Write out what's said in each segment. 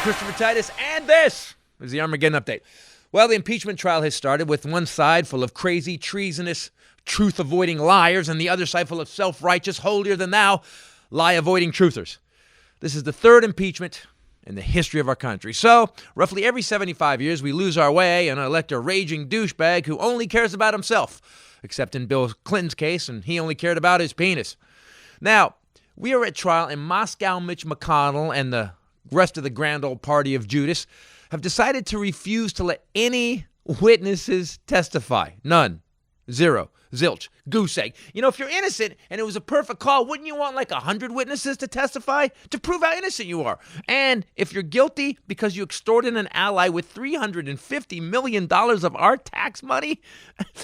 Christopher Titus, and this is the Armageddon Update. Well, the impeachment trial has started with one side full of crazy, treasonous, truth-avoiding liars and the other side full of self-righteous, holier-than-thou, lie-avoiding truthers. This is the third impeachment in the history of our country. So, roughly every 75 years, we lose our way and elect a raging douchebag who only cares about himself, except in Bill Clinton's case, and he only cared about his penis. Now, we are at trial in Moscow. Mitch McConnell and the rest of the grand old party of Judas have decided to refuse to let any witnesses testify. None. Zero. Zilch. Goose egg. You know, if you're innocent and it was a perfect call, wouldn't you want like 100 witnesses to testify to prove how innocent you are? And if you're guilty because you extorted an ally with $350 million of our tax money,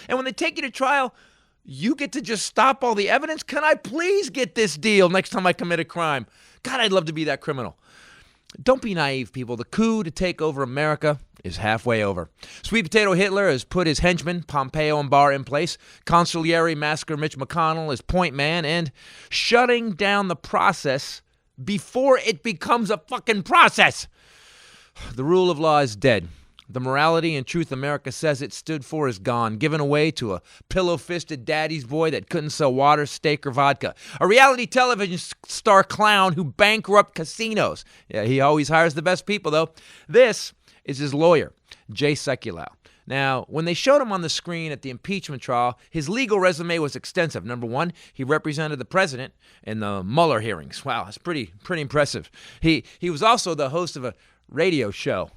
and when they take you to trial, you get to just stop all the evidence? Can I please get this deal next time I commit a crime? God, I'd love to be that criminal. Don't be naive, people. The coup to take over America is halfway over. Sweet Potato Hitler has put his henchmen, Pompeo and Barr, in place. Consigliere Massacre Mitch McConnell is point man and shutting down the process before it becomes a fucking process. The rule of law is dead. The morality and truth America says it stood for is gone, given away to a pillow-fisted daddy's boy that couldn't sell water, steak, or vodka. A reality television star clown who bankrupt casinos. Yeah, he always hires the best people, though. This is his lawyer, Jay Sekulow. Now, when they showed him on the screen at the impeachment trial, his legal resume was extensive. Number one, he represented the president in the Mueller hearings. Wow, that's pretty impressive. He was also the host of a radio show.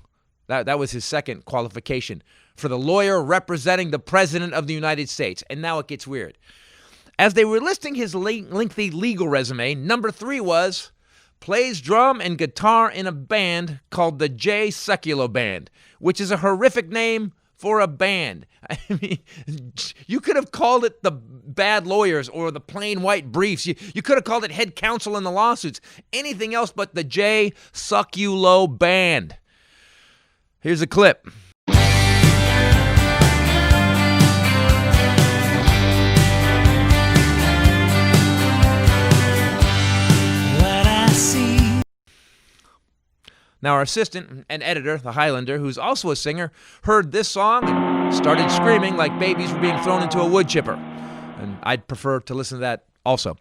That was his second qualification for the lawyer representing the President of the United States. And now it gets weird. As they were listing his lengthy legal resume, number 3 was plays drum and guitar in a band called the Jay Sekulow Band, which is a horrific name for a band. I mean, you could have called it the Bad Lawyers or the Plain White Briefs. You could have called it Head Counsel in the Lawsuits. Anything else but the Jay Sekulow Band. Here's a clip. Now, our assistant and editor, the Highlander, who's also a singer, heard this song and started screaming like babies were being thrown into a wood chipper. And I'd prefer to listen to that also.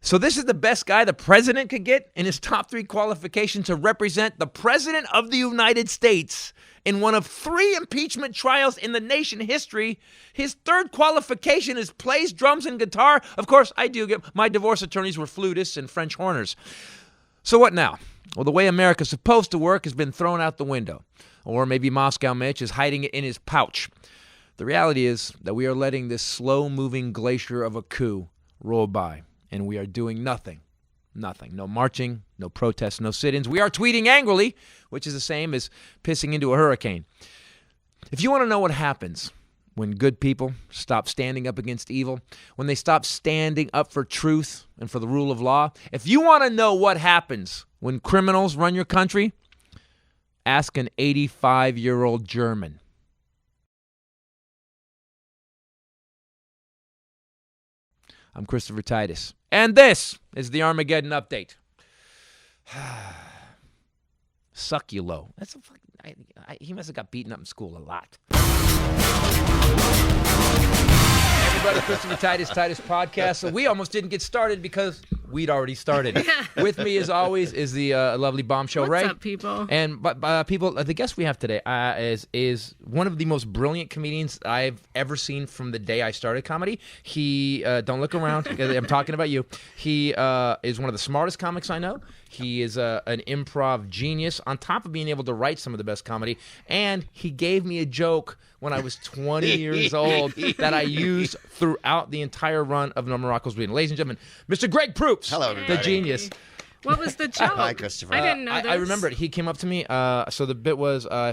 So this is the best guy the president could get in his top 3 qualifications to represent the president of the United States in one of 3 impeachment trials in the nation history. His third qualification is plays drums and guitar. Of course, I do get my divorce attorneys were flutists and French horners. So what now? Well, the way America's supposed to work has been thrown out the window. Or maybe Moscow Mitch is hiding it in his pouch. The reality is that we are letting this slow-moving glacier of a coup roll by. And we are doing nothing. Nothing. No marching, no protests, no sit-ins. We are tweeting angrily, which is the same as pissing into a hurricane. If you want to know what happens when good people stop standing up against evil, when they stop standing up for truth and for the rule of law, if you want to know what happens when criminals run your country, ask an 85-year-old German. I'm Christopher Titus, and this is the Armageddon Update. Sekulow. That's a fucking. He must have got beaten up in school a lot. Everybody, Christopher Titus Podcast. So we almost didn't get started because we'd already started. With me, as always, is the lovely Bombshell Ray. What's up, people? And people, the guest we have today is one of the most brilliant comedians I've ever seen from the day I started comedy. He don't look around. I'm talking about you. He is one of the smartest comics I know. He is an improv genius, on top of being able to write some of the best comedy. And he gave me a joke when I was 20 years old that I used throughout the entire run of No Morocco's Bleeding. Ladies and gentlemen, Mr. Greg Proops. Hello, everybody. The genius. What was the joke? Hi, Christopher. I didn't know this. I remember it. He came up to me. So the bit was I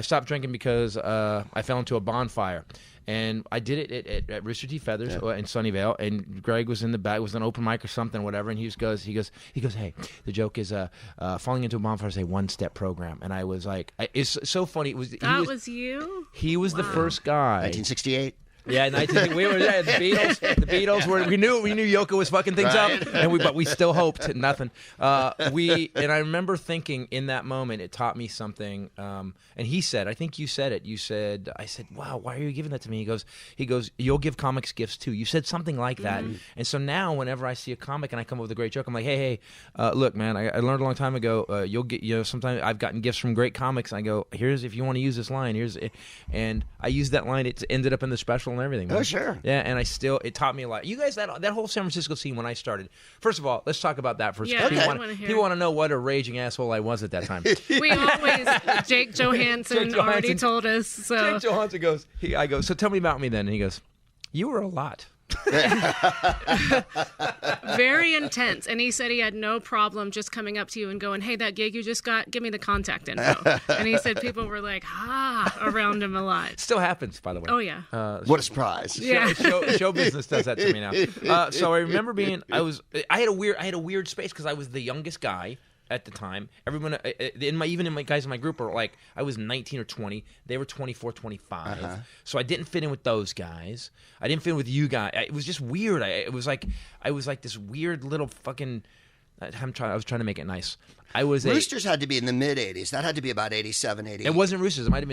stopped drinking because I fell into a bonfire. And I did it at Rooster Teeth Feathers in Sunnyvale, and Greg was in the back. It was an open mic or something, whatever. And he goes, hey, the joke is falling into a bonfire is a one-step program. And I was like, it's so funny. That was you? He was the first guy. 1968. Yeah, 19. We were the Beatles. The Beatles were. We knew Yoko was fucking things up, but we still hoped nothing. And I remember thinking in that moment, it taught me something. And he said, I think you said it. I said, wow, why are you giving that to me? He goes, you'll give comics gifts too. You said something like that. And so now, whenever I see a comic and I come up with a great joke, I'm like, hey, look, man, I learned a long time ago. You'll get, sometimes I've gotten gifts from great comics. And I go, here's if you want to use this line. And I used that line. It ended up in the special and everything. Man. Oh, sure. Yeah, and it taught me a lot. You guys, that whole San Francisco scene when I started. First of all, let's talk about that first. Yeah, people want to know what a raging asshole I was at that time. We always, Jake Johansson already told us. So. Jake Johansson goes, I go, so tell me about me then. And he goes, you were a lot. Very intense, and he said he had no problem just coming up to you and going, hey, that gig you just got, give me the contact info. And he said people were like around him a lot. Still happens, by the way. Oh yeah. What a surprise. Show business does that to me now. So I remember I had a weird space because I was the youngest guy at the time. Everyone even in my guys in my group were like, I was 19 or 20. They were 24, 25. So I didn't fit in with those guys. I didn't fit in with you guys. It was just weird. I was like this weird little fucking. I was trying to make it nice. Roosters had to be in the mid '80s. That had to be about 87, 88. It wasn't Roosters. It might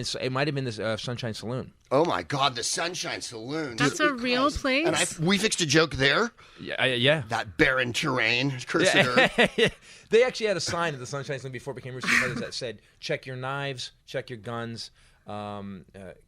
have been the Sunshine Saloon. Oh my God, the Sunshine Saloon. That's a real place. And we fixed a joke there. Yeah. That barren terrain, cursed earth. They actually had a sign at the Sunshine Saloon before it became Roosters Brothers that said, "Check your knives, check your guns."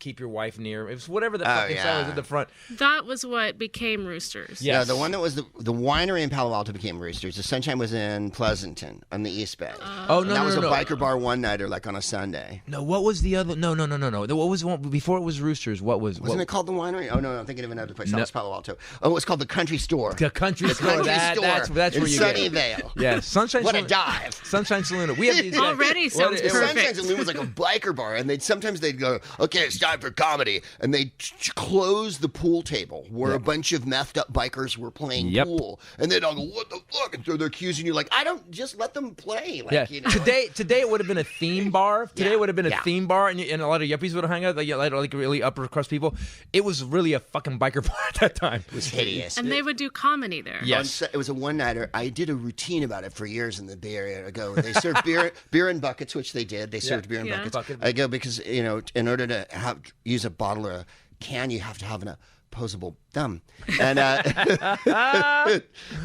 Keep your wife near. It was whatever the fucking sign was at the front. That was what became Roosters. Yes. Yeah, the one that was the winery in Palo Alto became Roosters. The Sunshine was in Pleasanton on the East Bay. That was a biker bar one nighter, like on a Sunday. No, what was the other? No. What was the one before it was Roosters? Wasn't it called the winery? Oh no, I'm thinking of another place. That was Palo Alto. Oh, it was called the Country Store. The Country Store. That's where you Sunnyvale. Yeah, Sunshine. What a dive! Sunshine Saloon. We have these already sounds perfect. Sunshine Saloon was like a biker bar, and they'd go, okay, it's time for comedy, and they close the pool table where a bunch of methed up bikers were playing pool, and they'd all go, what the fuck, and throw their cues, and you're like, I don't, just let them play. Like, Today it would have been a theme bar. Today it would have been a theme bar, and a lot of yuppies would have hung out, like really upper crust people. It was really a fucking biker bar at that time. It was hideous. And they would do comedy there. Yes. It was a one-nighter. I did a routine about it for years in the Bay Area ago. They served beer in buckets, which they did. They served beer in buckets. I go because, in order to use a bottle or a can, you have to have an opposable thumb. And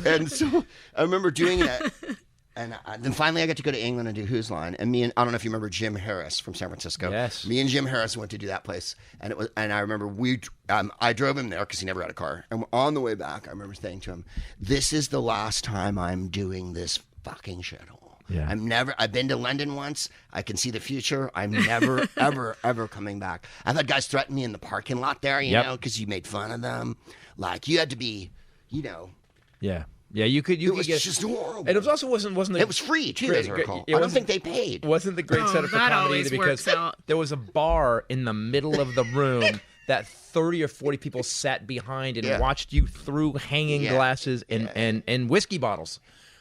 and so I remember doing that. And then finally I got to go to England and do Who's Line. And I don't know if you remember Jim Harris from San Francisco. Yes. Me and Jim Harris went to do that place. And I remember I drove him there because he never had a car. And on the way back, I remember saying to him, this is the last time I'm doing this fucking shithole. Yeah. I've been to London once. I can see the future. I'm never, ever, ever coming back. I've had guys threaten me in the parking lot there, you know, because you made fun of them. Like, you had to be, Yeah. Yeah, you could. It was get just horrible. And it was also wasn't. It was free too, as I recall. I don't think they paid. Wasn't the great setup for comedy either because there was a bar in the middle of the room that 30 or 40 people sat behind and watched you through hanging glasses and whiskey bottles.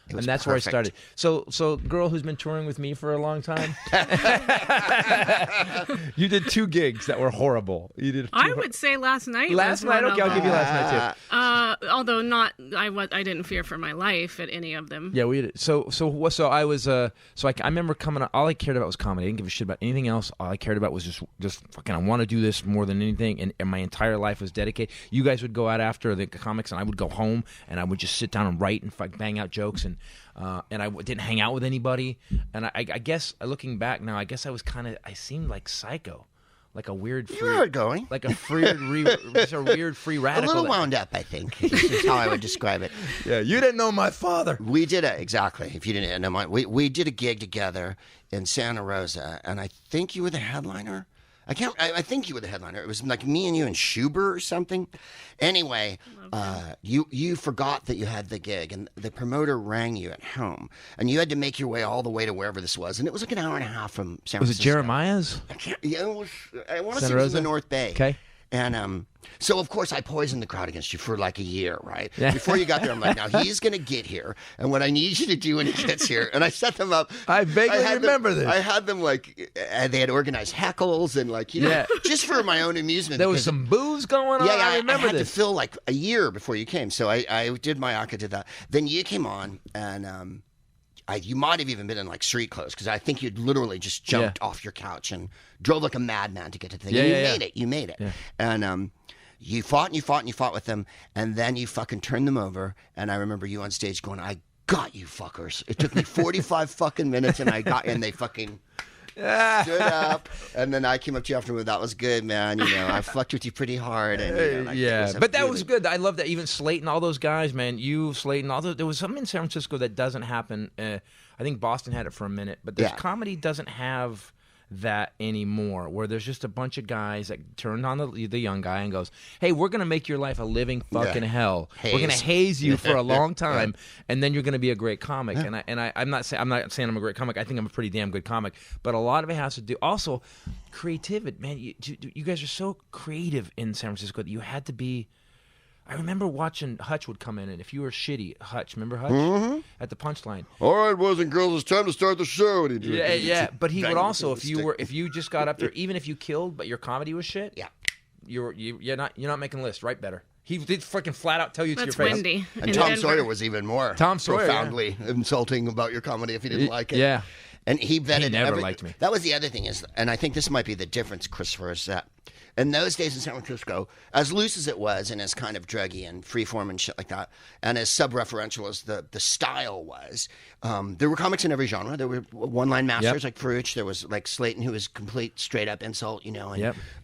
And that's where I started. So girl who's been touring with me for a long time. You did 2 gigs that were horrible. You did. I would say last night. Last night, okay, I'll give you last night too. Although I didn't fear for my life at any of them. Yeah, we did. So I was I remember coming. All I cared about was comedy. I didn't give a shit about anything else. All I cared about was just fucking. I want to do this more than anything. And my entire life was dedicated. You guys would go out after the comics, and I would go home, and I would just sit down and write and bang out jokes and I didn't hang out with anybody. And I guess looking back now, I guess I seemed like psycho, like a weird free, you were going, like a weird free radical, a little wound up. I think is how I would describe it. Yeah, you didn't know my father. We did it exactly. If you didn't know we did a gig together in Santa Rosa, and I think you were the headliner. I think you were the headliner. It was like me and you and Schuber or something. Anyway, you forgot that you had the gig, and the promoter rang you at home, and you had to make your way all the way to wherever this was, and it was like an hour and a half from San Francisco. Was it Jeremiah's? I want to say it was in the North Bay. Okay. And so, of course, I poisoned the crowd against you for like a year, right? Before you got there, I'm like, now he's going to get here. And what I need you to do when he gets here, and I set them up. I vaguely remember this. I had them like, they had organized heckles and like, you know, just for my own amusement. There was some booze going on. Yeah, I remember I had this. to fill like a year before you came. So I did my Aka, did that. Then you came on, and you might have even been in like street clothes because I think you'd literally just jumped off your couch and drove like a madman to get to the thing. And you made it. Yeah. And you fought and you fought and you fought with them, and then you fucking turned them over. And I remember you on stage going, "I got you fuckers." It took me 45 fucking minutes, and and they fucking stood up. And then I came up to you afterward. That was good, man. You know, I fucked with you pretty hard. And, but that was good. I love that. Even Slayton, all those guys, man. You, Slayton, there was something in San Francisco that doesn't happen. I think Boston had it for a minute, but this comedy doesn't have that anymore, where there's just a bunch of guys that turn on the young guy and goes, "Hey, we're gonna make your life a living fucking hell. We're gonna haze you for a long time, and then you're gonna be a great comic." I'm not saying I'm a great comic. I think I'm a pretty damn good comic, but a lot of it has to do also creativity. Man, you guys are so creative in San Francisco that you had to be. I remember watching Hutch would come in, and if you were shitty, Hutch, remember Hutch? At the Punchline. All right, boys and girls, it's time to start the show. And but he would also, if you just got up there, even if you killed, but your comedy was shit, you're not making a list. Write better. He did freaking flat out tell you to your face. Wendy. And Tom Sawyer was even more profoundly insulting about your comedy if he didn't like it. Yeah. And he vetted. He never liked me. That was the other thing and I think this might be the difference, Christopher, is that in those days in San Francisco, as loose as it was and as kind of druggy and freeform and shit like that, and as sub-referential as the style was, there were comics in every genre. There were one-line masters like Proops. There was like Slayton, who was complete straight-up insult, you know,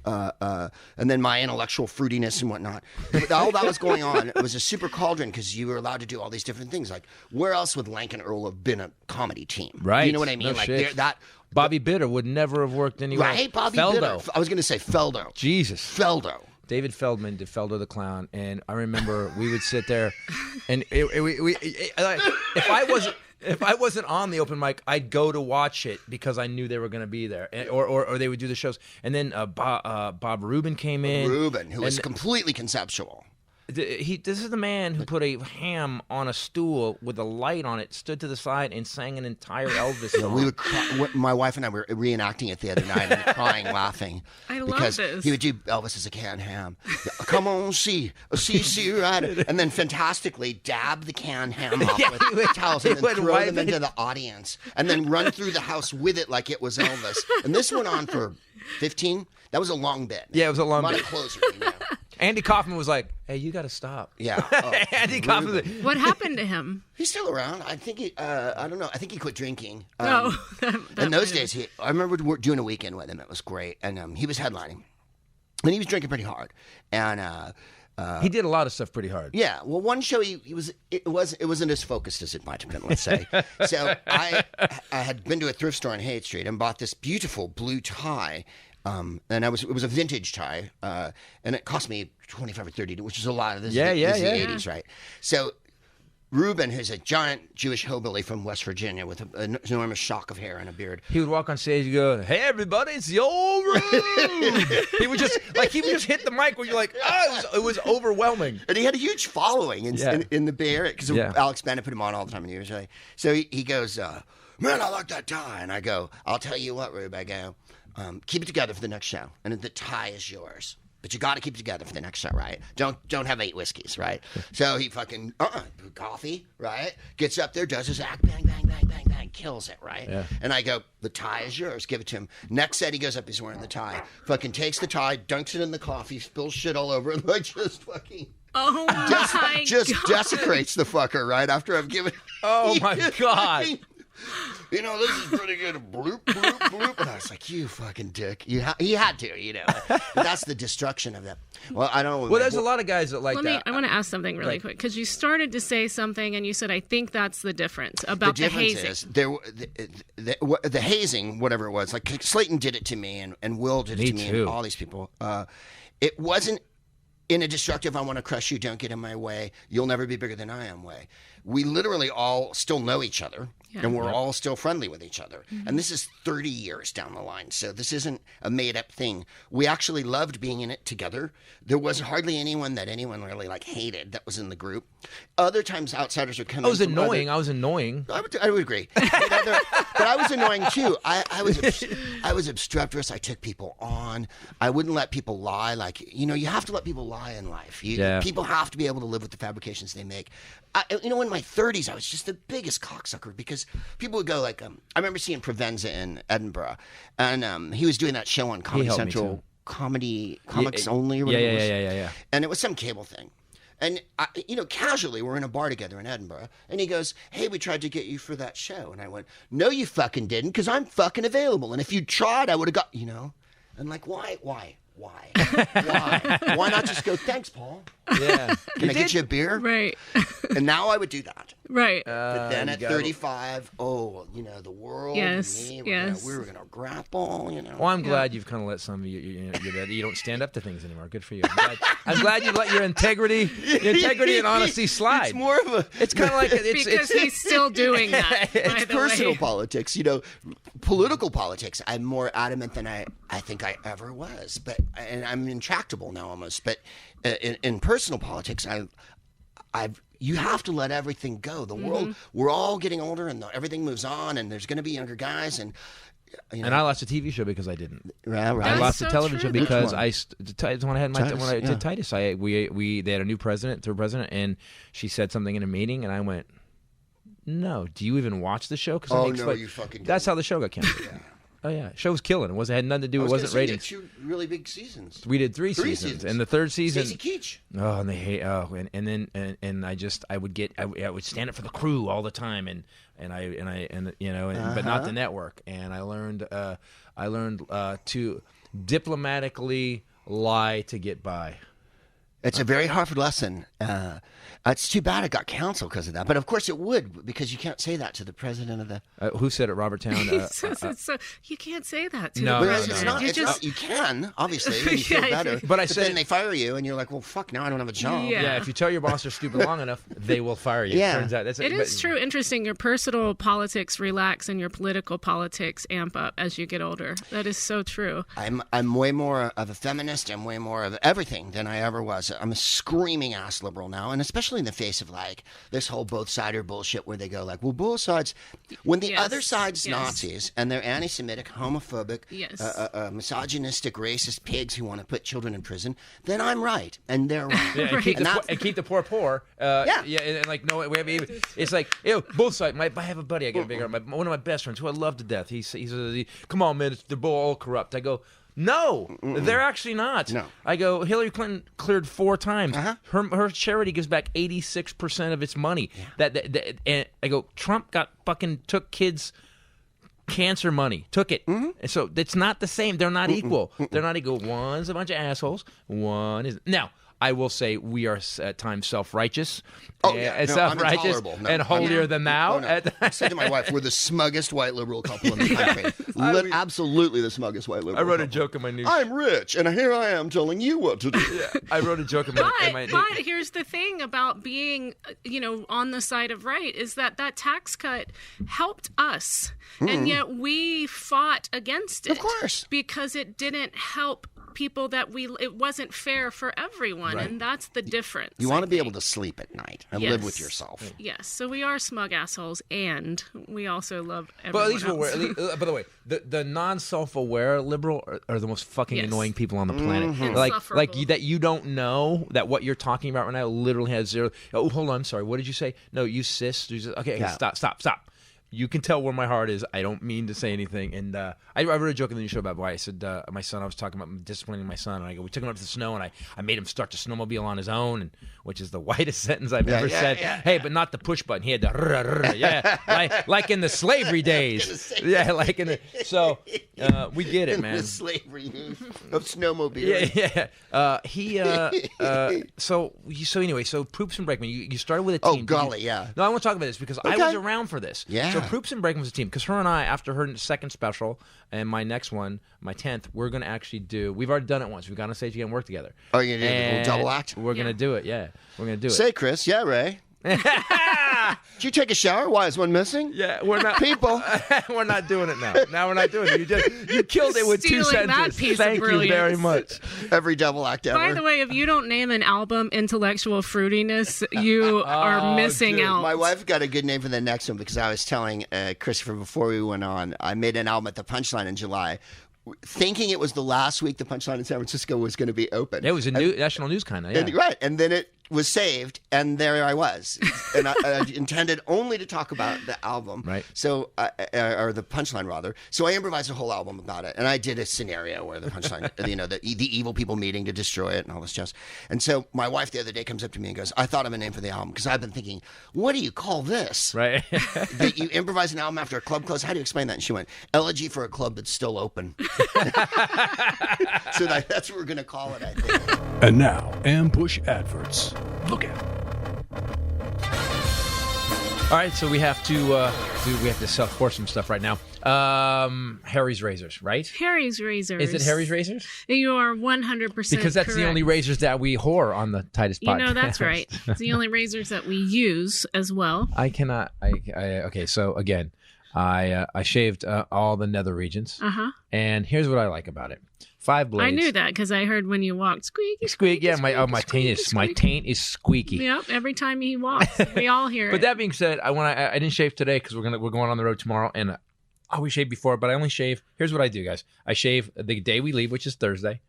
and then my intellectual fruitiness and whatnot. But all that was going on. It was a super cauldron because you were allowed to do all these different things. Like, where else would Lank and Earl have been a comedy team? Right. You know what I mean? No like shit. that. Bobby Bitter would never have worked anywhere. Right, Bobby Feldo. Bitter. I was going to say Feldo. Jesus. Feldo. David Feldman did Feldo the Clown, and I remember we would sit there, and if I wasn't on the open mic, I'd go to watch it because I knew they were going to be there, or they would do the shows. And then Bob Rubin came in. Rubin, who was completely conceptual. This is the man who put a ham on a stool with a light on it, stood to the side, and sang an entire Elvis song. We would cry, my wife and I were reenacting it the other night and crying, laughing. I love because this. He would do Elvis as a canned ham. Come on, see, right? And then fantastically dab the canned ham off with towels and then throw them into the audience. And then run through the house with it like it was Elvis. And this went on for 15. That was a long bit. Yeah, it was a long bit. A lot of closer, you know. Andy Kaufman was like, "Hey, you got to stop." Yeah. Andy Kaufman. Was like, what happened to him? He's still around. I think he. I don't know. I think he quit drinking. In those days, I remember doing a weekend with him. It was great, and he was headlining, and he was drinking pretty hard, and he did a lot of stuff pretty hard. Yeah. Well, one show it wasn't as focused as it might have been. Let's say. So I had been to a thrift store on Haight Street and bought this beautiful blue tie. And it was a vintage tie, and it cost me $25 or $30, which is a lot of this. This is the 80s, right? So Reuben, who's a giant Jewish hillbilly from West Virginia with an enormous shock of hair and a beard, he would walk on stage and go, "Hey everybody, it's your room." he would just hit the mic where you're like, it was overwhelming. And he had a huge following in the Bay Area because Alex Bennett put him on all the time, and he was really. So he goes, "Man, I like that tie," and I go, "I'll tell you what, Rube," I go. Keep it together for the next show, and the tie is yours. But you got to keep it together for the next show, right? Don't have 8 whiskeys, right? So he fucking coffee, right? Gets up there, does his act, bang, bang, bang, bang, bang, kills it, right? Yeah. And I go, "The tie is yours. Give it to him." Next set, he goes up, he's wearing the tie. Fucking takes the tie, dunks it in the coffee, spills shit all over, and like just fucking. Oh my just God. Desecrates the fucker right after I've given. Oh my God. You know, this is pretty good. Bloop, bloop, bloop. And I was like, "You fucking dick." He had to, you know. That's the destruction of that. Well, I don't know. Well, there's a lot of guys that like that. I want to ask something really quick, because you started to say something and you said, "I think that's the difference about the hazing." Is the hazing, whatever it was, like Slayton did it to me and Will did it to me too. and all these people. It wasn't in a destructive, I want to crush you, don't get in my way, you'll never be bigger than I am way. We literally all still know each other, and we're all still friendly with each other. And this is 30 years down the line, so this isn't a made-up thing. We actually loved being in it together. There was hardly anyone that anyone really like hated that was in the group. Other times, outsiders would come in. I was annoying. I would agree. But I was annoying too. I was obstreperous. I took people on. I wouldn't let people lie. Like, you have to let people lie in life. People have to be able to live with the fabrications they make. In my 30s, I was just the biggest cocksucker because people would go like, I remember seeing Provenza in Edinburgh, and he was doing that show on Comedy Central, Comics Only, or whatever it was. Yeah. And it was some cable thing. And, casually, we're in a bar together in Edinburgh, and he goes, hey, we tried to get you for that show. And I went, no, you fucking didn't, because I'm fucking available. And if you tried, I would have got, And like, why? Why? Why not just go, thanks, Paul? Yeah. Can I get you a beer? Right. And now I would do that. Right. But then at 35, the world, yes, and me, we were going to grapple, Well, I'm glad you've kind of let some of you don't stand up to things anymore. Good for you. I'm glad you let your integrity and honesty slide. It's more of a... It's kind of like... Because he's still doing that, It's personal politics, political politics. I'm more adamant than I think I ever was. And I'm intractable now almost. But in personal politics, you have to let everything go. The world, we're all getting older, and everything moves on, and there's going to be younger guys, and and I lost a TV show because I didn't. Right. I lost a television show because when I did Titus. They had a new president, third president, and she said something in a meeting, and I went, "No, do you even watch the show?" No, you fucking. That's how the show got canceled. Yeah. Oh yeah, show was killing. It had nothing to do. It wasn't ratings. You did 2 really big seasons. We did three seasons, and the third season. Stacey Keach. Oh, and they hate. Oh, and then I would stand up for the crew all the time, but not the network. And I learned to diplomatically lie to get by. It's a very hard lesson. It's too bad it got canceled because of that. But of course it would, because you can't say that to the president of the... who said it? Robert Town? You can't say that to no, the president. It's not. You can, obviously, and you feel better. But then they fire you, and you're like, well, fuck, now I don't have a job. Yeah. If you tell your boss they're stupid long enough, they will fire you. Yeah. Turns out it is true. Interesting. Your personal politics relax and your political politics amp up as you get older. That is so true. I'm way more of a feminist and way more of everything than I ever was. I'm a screaming ass liberal now, and especially in the face of like this whole both-sider bullshit where they go like, well, both sides, when the other side's Nazis and they're anti-Semitic, homophobic, misogynistic, racist pigs who want to put children in prison, then I'm right and they're wrong. Yeah, and keep the poor. And like no, it's like both sides. I have a buddy I get bigger. One of my best friends who I love to death. He's come on man, they're both all corrupt. I go. No, they're actually not. No. I go, Hillary Clinton cleared 4 times. Her charity gives back 86% of its money. Yeah. And I go, Trump took kids' cancer money, took it. And so it's not the same. They're not equal. They're not equal. One's a bunch of assholes. One is now. I will say we are at times self-righteous, self-righteous, and holier than thou. I said to my wife, "We're the smuggest white liberal couple in the country. Absolutely the smuggest white liberal." I wrote couple. a joke in my news. I'm rich, and here I am telling you what to do. I wrote a joke in my. But here's the thing about being, on the side of right is that tax cut helped us, and yet we fought against it. Of course, because it didn't help people it wasn't fair for everyone, and that's the difference. You want to be able to sleep at night and live with yourself. Yes, so we are smug assholes, and we also love everyone But at least else. we're by the way, the non-self-aware liberal are the most fucking annoying people on the planet. Like that you don't know that what you're talking about right now literally has zero. Oh, hold on, I'm sorry. What did you say? No, you cis. Okay, stop. You can tell where my heart is. I don't mean to say anything. And I wrote a joke in the new show about why I said my son, I was talking about disciplining my son. And I go, we took him up to the snow, and I made him start to snowmobile on his own, which is the whitest sentence I've ever said. Hey, but not the push button. He had the like in the slavery days. So We get it, in man. the slavery of snowmobile. So anyway, Proops and Brakeman, you started with a team. Oh, golly, yeah. No, I want to talk about this because I was around for this. Yeah. So Proops and Brakeman was a team because her and I, after her second special and my next one, my 10th, we're going to actually we've already done it once. We've gone on stage again and work together. Oh, you're going to do a little double act? We're going to do it, yeah. We're going to do it. Say, Chris, yeah, Ray. Did you take a shower? Why is one missing? Yeah, we're not people. We're not doing it now. Now we're not doing it. You killed it with two Stealing that sentences. piece of Thank you brilliance. very much. Every double act ever. By the way, if you don't name an album Intellectual Fruitiness, you are missing dude. out. My wife got a good name for the next one because I was telling Christopher before we went on, I made an album at the Punchline in July, thinking it was the last week the Punchline in San Francisco was going to be open. It was a national news kind of, yeah. Right, and then it was saved, and there I was. And I intended only to talk about the album, right? So, or the Punchline rather. So I improvised a whole album about it, and I did a scenario where the Punchline, the evil people meeting to destroy it and all this jazz. And so my wife the other day comes up to me and goes, "I thought of a name for the album because I've been thinking, what do you call this? Right? That you improvise an album after a club closes? How do you explain that?" And she went, "Elegy for a club that's still open." So that's what we're going to call it, I think. And now, ambush adverts. Look out. All right, so we have to self-pour some stuff right now. Harry's razors, right? Harry's razors. Is it Harry's razors? You are 100% Because that's the only razors that we whore on the Titus Podcast. You know, that's right. It's the only razors that we use as well. I cannot. Okay, so again, I shaved all the nether regions. And here's what I like about it. 5 blades. I knew that because I heard when you walked, squeaky, squeak. Yeah, my taint is squeaky. Yep, every time he walks, we all hear it. But that being said, I didn't shave today because we're going on the road tomorrow, and I always shave before, but I only shave. Here's what I do, guys. I shave the day we leave, which is Thursday.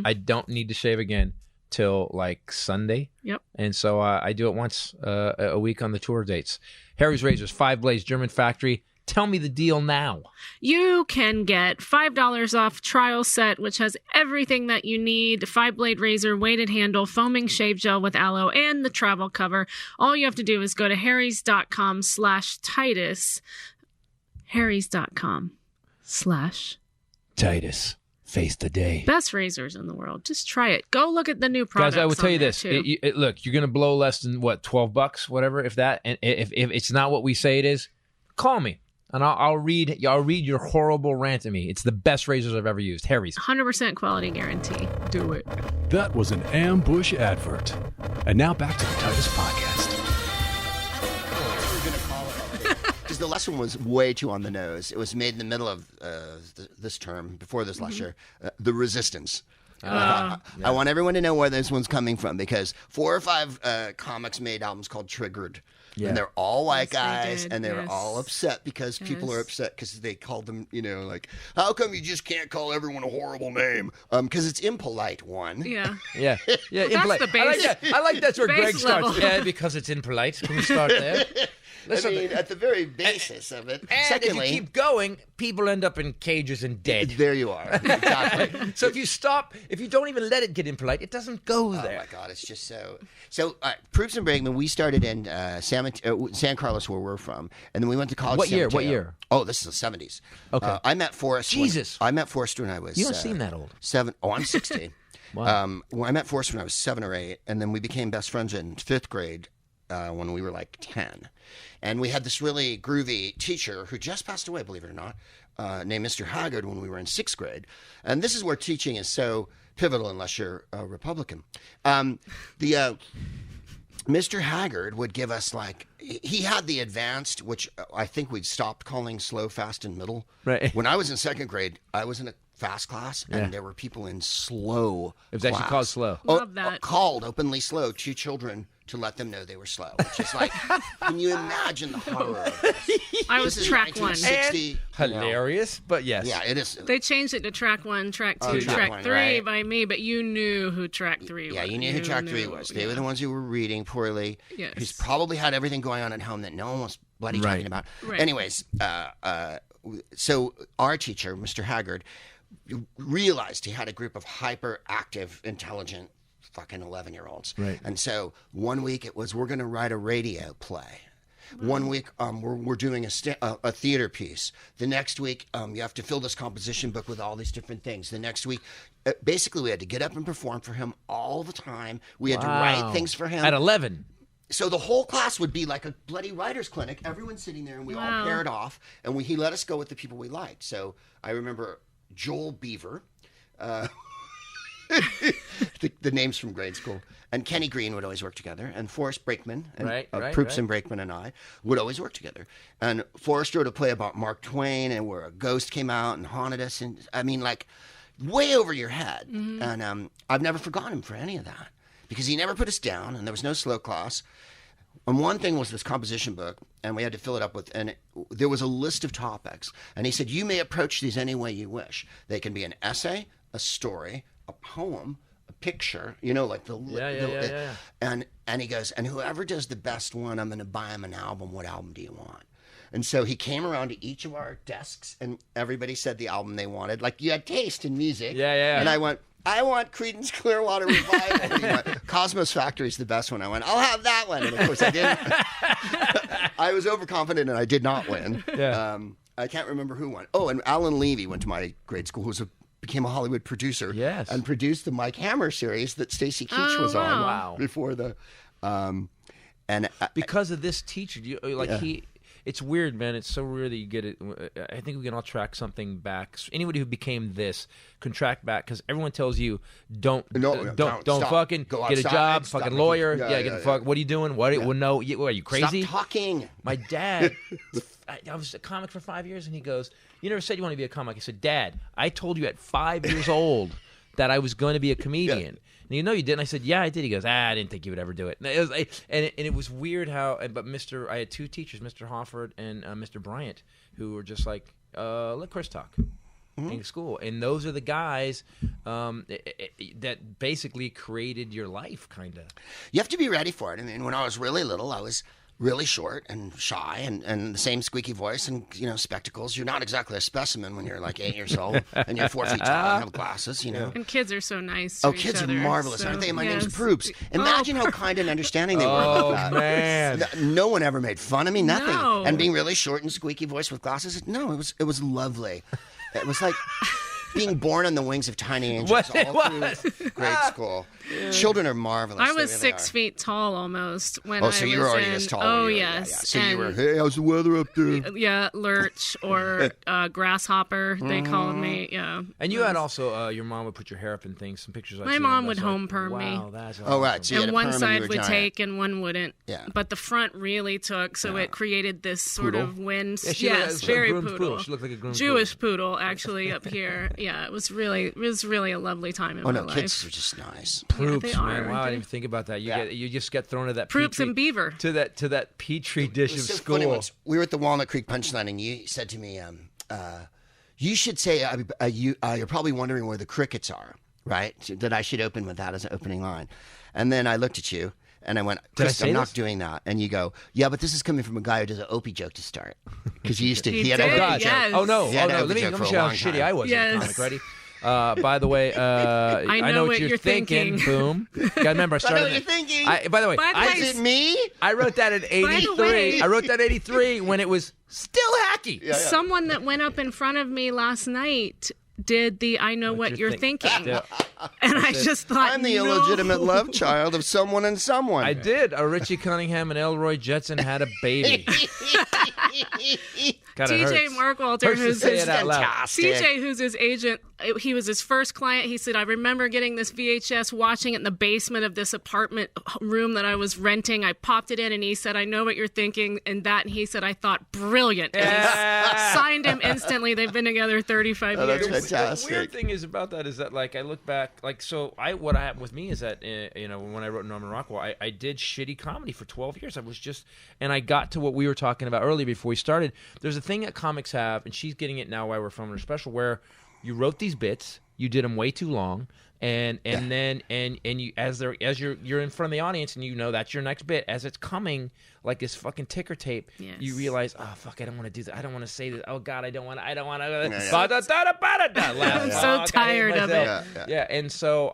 I don't need to shave again till like Sunday. Yep. And so I do it once a week on the tour dates. Harry's razors, 5 blades, German factory. Tell me the deal now. You can get $5 off trial set, which has everything that you need: 5-blade razor, weighted handle, foaming shave gel with aloe, and the travel cover. All you have to do is go to harrys.com/Titus. harrys.com/Titus. Face the day. Best razors in the world. Just try it. Go look at the new products. Guys, I will tell you this. Look, you're going to blow less than, what, $12, whatever, if that. And if it's not what we say it is, call me. And I'll read your horrible rant to me. It's the best razors I've ever used. Harry's. 100% quality guarantee. Do it. That was an ambush advert. And now back to the Titus Podcast. That's what we're going to call it. Because the lesson was way too on the nose. It was made in the middle of this term, before this last year, the resistance. I want everyone to know where this one's coming from, because 4 or 5 comics made albums called Triggered. Yeah. And they're all white guys, and they were all upset because people are upset because they called them, like, how come you just can't call everyone a horrible name? Because it's impolite, one. Yeah. Yeah, impolite. That's the base. I like that's where Greg starts. Level. Yeah, because it's impolite. Can we start there? Listen, at the very basis of it. And Secondly, if you keep going, people end up in cages and dead. There you are. Exactly. So if you don't even let it get impolite, it doesn't go there. Oh my God, it's just so. So, Proops and Brakeman, we started in San Carlos, where we're from, and then we went to college. What year? Oh, this is the 70s. Okay. I met Forrest. I met Forrest when I was. You don't seem that old. 7. Oh, I'm 16. Wow. I met Forrest when I was 7 or 8, and then we became best friends in 5th grade when we were like 10. And we had this really groovy teacher who just passed away, believe it or not, named Mr. Haggard when we were in 6th grade. And this is where teaching is so pivotal unless you're a Republican. Mr. Haggard would give us, like, he had the advanced, which I think we'd stopped calling slow, fast, and middle. Right. When I was in 2nd grade, I was in a fast class, and there were people in slow It was actually called slow. Love that. Called openly slow to children to let them know they were slow. Which is like, can you imagine the horror of this? I was track 1. 1960. Hilarious, but yes. Yeah, it is. They changed it to track 1, track 2, track track 1, 3 right. by me, but you knew who track 3 was. Yeah, you knew who track 3 was. They were the ones who were reading poorly. Yes. Who's probably had everything going on at home that no one was bloody talking about. Right. Anyways, so our teacher, Mr. Haggard, realized he had a group of hyperactive, intelligent, fucking 11-year-olds. Right. And so one week it was, we're going to write a radio play. One week we're doing a theater piece. The next week you have to fill this composition book with all these different things. The next week, basically, we had to get up and perform for him all the time. We had to write things for him at 11. So the whole class would be like a bloody writer's clinic. Everyone's sitting there, and we all paired off, and he let us go with the people we liked. So I remember Joel Beaver, the names from grade school, and Kenny Green would always work together, and Forrest Brakeman, and Proops and Brakeman and I would always work together. And Forrest wrote a play about Mark Twain, and where a ghost came out and haunted us, and I mean, like, way over your head. Mm-hmm. And I've never forgotten him for any of that, because he never put us down, and there was no slow class. And one thing was this composition book, and we had to fill it up with, and there was a list of topics. And he said, you may approach these any way you wish. They can be an essay, a story, a poem, a picture, like the... And he goes, and whoever does the best one, I'm going to buy him an album. What album do you want? And so he came around to each of our desks, and everybody said the album they wanted. Like, you had taste in music. And I went, I want Creedence Clearwater Revival. And he went, Cosmos Factory is the best one. I went, I'll have that one. And of course I didn't. I was overconfident and I did not win. I can't remember who won. Oh, and Alan Levy went to my grade school, who became a Hollywood producer. And produced the Mike Hammer series that Stacy Keach was on before the... because of this teacher, it's weird, man. It's so weird that you get it. I think we can all track something back. Anybody who became this can track back, because everyone tells you don't fucking get a job, fucking lawyer. Get the fuck. What are you doing? What are you crazy? Stop talking. My dad, I was a comic for 5 years, and he goes, "You never said you want to be a comic." I said, "Dad, I told you at 5 years old that I was going to be a comedian." And you didn't. I said, "Yeah, I did." He goes, I didn't think you would ever do it. And it was weird how. But I had two teachers, Mr. Hofford and Mr. Bryant, who were just like, "Let Chris talk." In school, and those are the guys that basically created your life, kind of. You have to be ready for it. I mean, when I was really little, I was really short and shy, and the same squeaky voice and spectacles. You're not exactly a specimen when you're like 8 years old and you're 4 feet tall and have glasses. And kids are so nice. To kids each other, are marvelous, so, aren't they? My name's Proops. Imagine how kind and understanding they were. Oh man, no one ever made fun of me. Nothing. No. And being really short and squeaky voice with glasses. No, it was lovely. It was like being born on the wings of tiny angels through grade school. Children are marvelous. I was 6 feet tall almost when I was so you were already as tall. Oh, yes. Yeah. So you were, hey, how's the weather up there? Yeah, lurch or grasshopper, they called me, And you had also, your mom would put your hair up in things, some pictures. My mom would home perm me. Wow, that's awesome. Oh, right. So you and had a one perm side and you were would giant. take and one wouldn't. Yeah. But the front really took, so it created this sort of wind. Yeah, yes, very poodle. poodle. She looked like a groomed Jewish poodle, actually, up here. Yeah, it was really a lovely time in my life. Kids are just nice. Proops, they are, man. Wow, I didn't even think about that. You just get thrown to that Proops and Beaver. to that petri dish of So school. funny once, we were at the Walnut Creek Punchline, and you said to me, you should say, you're probably wondering where the crickets are, right? That I should open with that as an opening line. And then I looked at you, and I went, Chris, I'm not doing that. And you go, yeah, but this is coming from a guy who does an Opie joke to start. Because he used to, he had an Opie joke. Yes. Oh, no. He had an Let me joke for a show you how long shitty time. I was in comic. Ready? By the way, I know what you're thinking. Boom. Gotta remember, I started. I know what you're thinking. By the way, Is it me? I wrote that in '83. I wrote that in '83 when it was still hacky. Yeah. Someone that went up in front of me last night did the I know what you're thinking. Yeah. And I just thought, I'm the illegitimate love child of someone and someone. I did. Richie Cunningham and Elroy Jetson had a baby. TJ Markwalter, who's his fantastic. CJ, who's his agent, he was his first client. He said, I remember getting this VHS, watching it in the basement of this apartment room that I was renting. I popped it in, and he said, I know what you're thinking. And he said, I thought, brilliant. And he signed him instantly. They've been together 35 years. That's fantastic. The weird thing is about that is that, like, I look back, like, so what happened with me is that, when I wrote Norman Rockwell, I did shitty comedy for 12 years. And I got to what we were talking about earlier before we started. There's a thing that comics have, and she's getting it now while we're filming her special, where you wrote these bits, you did them way too long, and then you you're in front of the audience, and that's your next bit. As it's coming, like this fucking ticker tape, you realize, oh fuck, I don't want to do that. I don't want to say this. Oh god, I don't want to. I'm so tired of it. Yeah, and so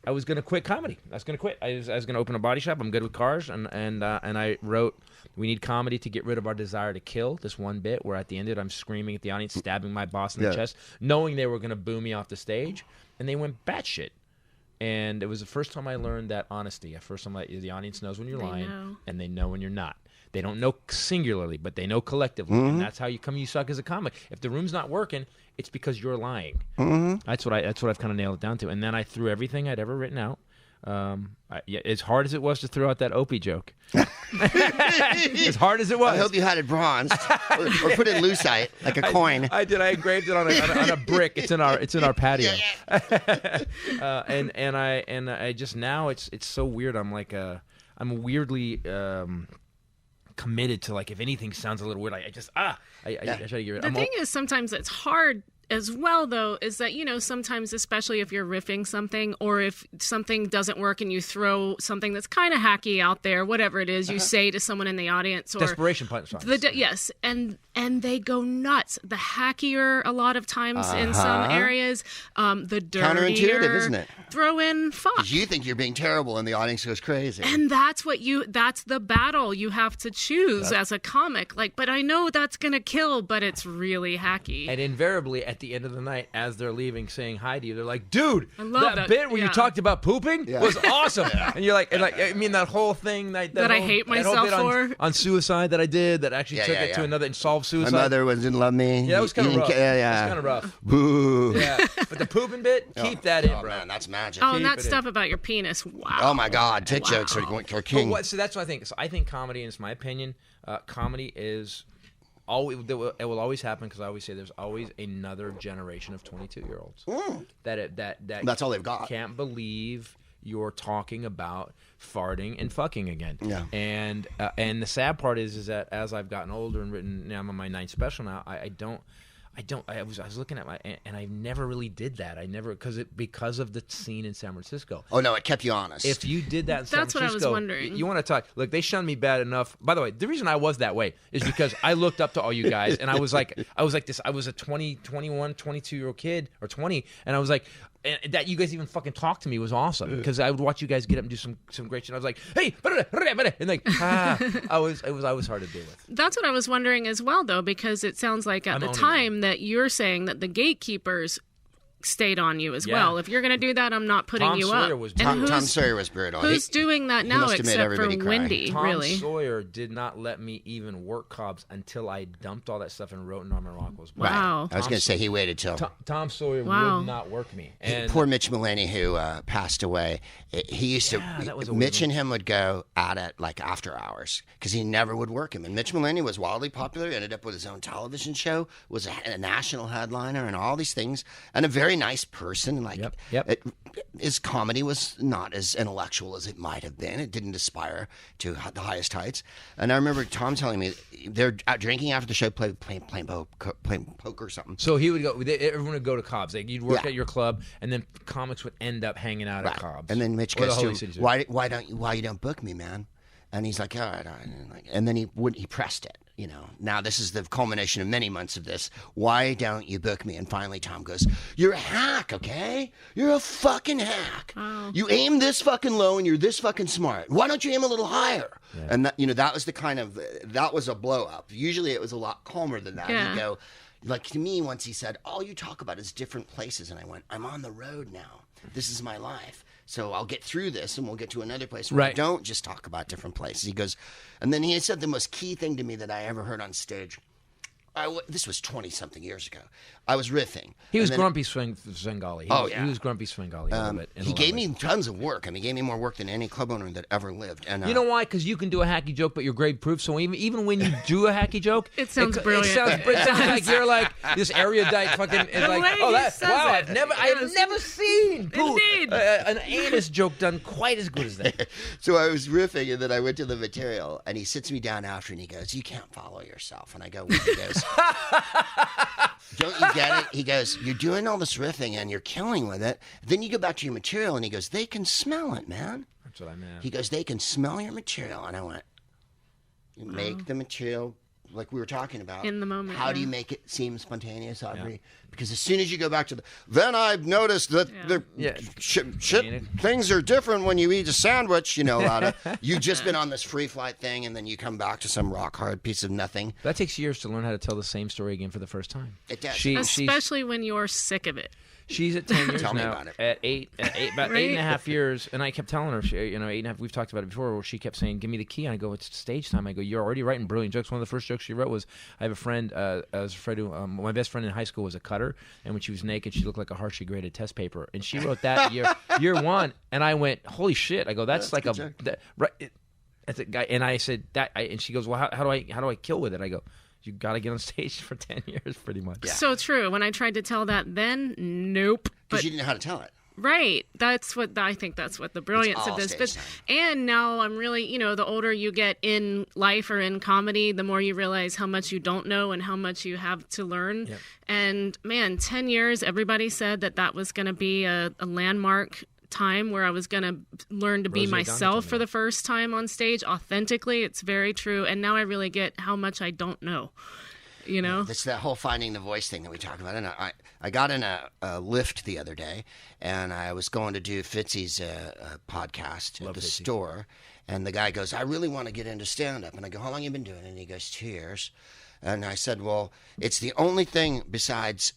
I was going to quit comedy. I was going to quit. I was going to open a body shop. I'm good with cars, and I wrote, we need comedy to get rid of our desire to kill. This one bit where at the end of it, I'm screaming at the audience, stabbing my boss in the chest, knowing they were going to boo me off the stage, and they went batshit. And it was the first time I learned that honesty. The first time the audience knows when you're lying, and they know when you're not. They don't know singularly, but they know collectively, and that's how you suck as a comic. If the room's not working, it's because you're lying. That's what I've kind of nailed it down to. And then I threw everything I'd ever written out. As hard as it was to throw out that Opie joke, as hard as it was. I hope you had it bronzed or put it in lucite like a coin. I did. I engraved it on a brick. It's in our patio. And I just now it's so weird. I'm like I'm weirdly committed to, like, if anything sounds a little weird, I try to get rid. The thing is, sometimes it's hard as well, though, is that, sometimes, especially if you're riffing something or if something doesn't work and you throw something that's kind of hacky out there, whatever it is, you say to someone in the audience, or desperation punchlines. Yes, and they go nuts. The hackier, a lot of times in some areas, the dirtier. Counterintuitive, isn't it? Throw in fuck. You think you're being terrible, and the audience goes crazy. And that's the battle you have to choose as a comic. Like, but I know that's gonna kill, but it's really hacky. And invariably, at the end of the night, as they're leaving, saying hi to you, they're like, "Dude, I love that bit where you talked about pooping was awesome." And you're like, I mean, that whole thing that I hate myself for on suicide that I did that actually took it to another and solved suicide. My mother didn't love me. Yeah, that was kind of rough. Yeah. It was kind of rough. Boo. Yeah, but the pooping bit, keep that in, bro. Man, that's magic. Oh, and that stuff about your penis. Wow. Oh my God, tit jokes are king. So that's what I think. So I think comedy, and it's my opinion, comedy is always, it will always happen, because I always say there's always another generation of 22-year-olds that that's all they've got. Can't believe you're talking about farting and fucking again. Yeah. And the sad part is that as I've gotten older and written, now I'm on my 9th special now, I was looking at and I never really did that. I never, because of the scene in San Francisco. Oh no, it kept you honest. If you did that in San Francisco, what I was wondering. You want to talk? Look, they shunned me bad enough. By the way, the reason I was that way is because I looked up to all you guys, and I was like this. I was a 20, 21, 22-year-old kid, or 20, and I was like, and that you guys even fucking talked to me was awesome, because I would watch you guys get up and do some great shit. I was like, hey, and like, I was hard to deal with. That's what I was wondering as well, though, because it sounds like at the time that you're saying that the gatekeepers stayed on you as well. If you're going to do that, I'm not putting you up. Tom Sawyer was brutal. Who's doing that now except for Wendy, really? Tom Sawyer did not let me even work Cobb's until I dumped all that stuff and wrote Norman Rockwell's book. Wow. I was going to say he waited till... Tom Sawyer would not work me. And poor Mitch Mulaney, who passed away, he used to... Mitch and him would go at it like after hours, because he never would work him. And Mitch Mulaney was wildly popular, ended up with his own television show, was a national headliner and all these things, and a very nice person. Like, his comedy was not as intellectual as it might have been. It didn't aspire to the highest heights. And I remember Tom telling me they're out drinking after the show, playing poker or something. So he would go. Everyone would go to Cobb's. Like, you'd work at your club, and then comics would end up hanging out at Cobb's. And then Mitch goes to, why you don't book me, man? And he's like, all right. And then he pressed it. Now this is the culmination of many months of this. Why don't you book me? And finally Tom goes, you're a hack, okay? You're a fucking hack. Oh. You aim this fucking low and you're this fucking smart. Why don't you aim a little higher? Yeah. And that was that was a blow up. Usually it was a lot calmer than that. Yeah. He'd go, like, to me once he said, all you talk about is different places. And I went, I'm on the road now. This is my life. So I'll get through this and we'll get to another place where I don't just talk about different places. He goes, and then he said the most key thing to me that I ever heard on stage. This was 20-something years ago. I was riffing. He was grumpy Svengali. He was grumpy Svengali a little bit. He gave me tons of work. I mean, he gave me more work than any club owner that ever lived. And you know why? Because you can do a hacky joke, but you're grade proof. So even when you do a hacky joke, it sounds brilliant. It sounds like you're like this erudite fucking. It's like, I've never seen an anus joke done quite as good as that. So I was riffing, and then I went to the material, and he sits me down after, and he goes, "You can't follow yourself." And I go, "What?" He goes, don't you get it? He goes, you're doing all this riffing and you're killing with it. Then you go back to your material and he goes, they can smell it, man. That's what I meant. He goes, they can smell your material. And I went, you make the material like we were talking about. In the moment, How do you make it seem spontaneous, Aubrey? Because as soon as you go back to then I've noticed that things are different when you eat a sandwich, you've just been on this free flight thing, and then you come back to some rock hard piece of nothing. That takes years to learn how to tell the same story again for the first time. It does. Especially when you're sick of it. She's at 10 years Tell me now. about it. At about Right? 8.5 years, and I kept telling her, 8.5. We've talked about it before. Where she kept saying, "Give me the key." And I go, "It's stage time." I go, "You're already writing brilliant jokes." One of the first jokes she wrote was, "I have a friend. I was afraid to. My best friend in high school was a cutter, and when she was naked, she looked like a harshly graded test paper." And she wrote that year one, and I went, "Holy shit!" I go, "That's like a right." That's a guy, and I said that, and she goes, "Well, how do I kill with it?" I go, "You got to get on stage for 10 years, pretty much." Yeah. So true. When I tried to tell that then, nope. Because you didn't know how to tell it. Right. That's what I think. That's what the brilliance of this. Stage time. And now I'm really, the older you get in life or in comedy, the more you realize how much you don't know and how much you have to learn. Yep. And man, 10 years, everybody said that was going to be a landmark time where I was going to learn to be myself for the first time on stage authentically. It's very true. And now I really get how much I don't know. It's that whole finding the voice thing that we talk about. And I got in a lift the other day, and I was going to do Fitzy's podcast at the store. And the guy goes, "I really want to get into stand-up." And I go, "How long have you been doing it?" And he goes, 2 years. And I said, "Well, it's the only thing besides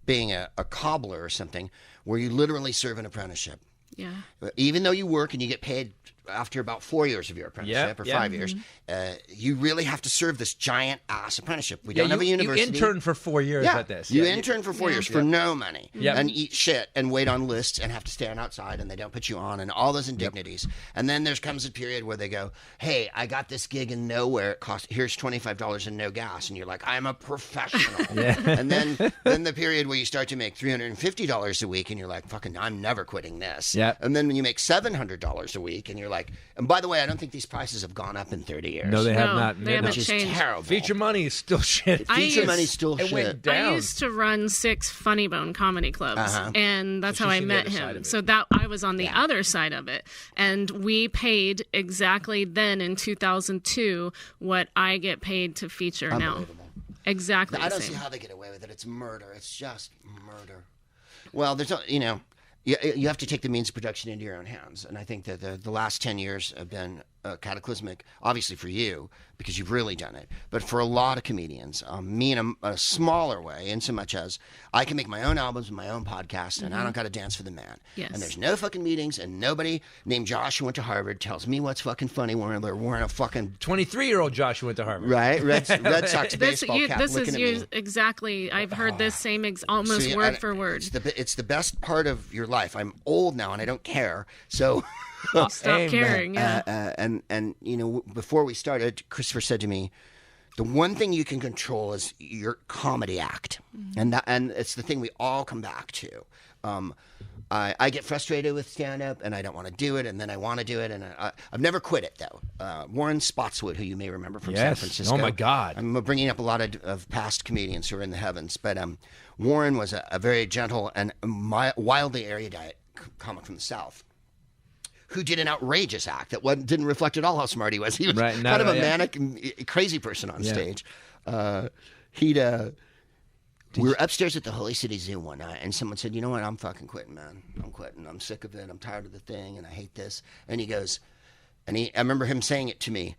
being a cobbler or something where you literally serve an apprenticeship. Yeah. Even though you work and you get paid after about 4 years of your apprenticeship or 5 years, you really have to serve this giant ass apprenticeship. We don't have a university. You intern for 4 years at this. You intern for 4 years for no money Yep. and eat shit and wait on lists and have to stand outside and they don't put you on and all those indignities. And then there comes a period where they go, "Hey, I got this gig in nowhere. Here's $25 and no gas." And you're like, "I'm a professional." And then the period where you start to make $350 a week and you're like, "Fucking, I'm never quitting this." Yep. And then when you make $700 a week and you're like, and by the way, I don't think these prices have gone up in 30 years. No, they have not. They haven't Which is changed. terrible. Feature money is still shit. Feature money's still It shit. went down. I used to run 6 Funny Bone comedy clubs, and that's So how she's I on the met other side him. of it. So that I was on the other side of it, and we paid exactly then in 2002 what I get paid to feature now. Unbelievable. Exactly. I the don't same. see how they get away with it. It's murder. It's just murder. Well, there's no, you have to take the means of production into your own hands. And I think that the last 10 years have been cataclysmic, obviously for you, because you've really done it. But for a lot of comedians, me in a smaller way, in so much as I can make my own albums and my own podcast, and I don't got to dance for the man. Yes. And there's no fucking meetings, and nobody named Josh who went to Harvard tells me what's fucking funny when they're wearing a fucking... 23-year-old Joshua went to Harvard. Right? Red Sox baseball cap This looking is at me. exactly. I've heard this same almost See, word for word. It's the best part of your life. I'm old now and I don't care. So, Stop caring. Yeah. and before we started, Christopher said to me, the one thing you can control is your comedy act, and it's the thing we all come back to. I get frustrated with stand-up, and I don't want to do it, and then I want to do it, and I've never quit it, though. Warren Spotswood, who you may remember from San Francisco. Oh, my God. I'm bringing up a lot of past comedians who are in the heavens, but Warren was a very gentle and wildly erudite comic from the South who did an outrageous act that didn't reflect at all how smart he was. He was kind of a manic, crazy person on stage. We were upstairs at the Holy City Zoo one night, and someone said, "You know what? I'm fucking quitting, man. I'm quitting. I'm sick of it. I'm tired of the thing, and I hate this." And he goes, I remember him saying it to me,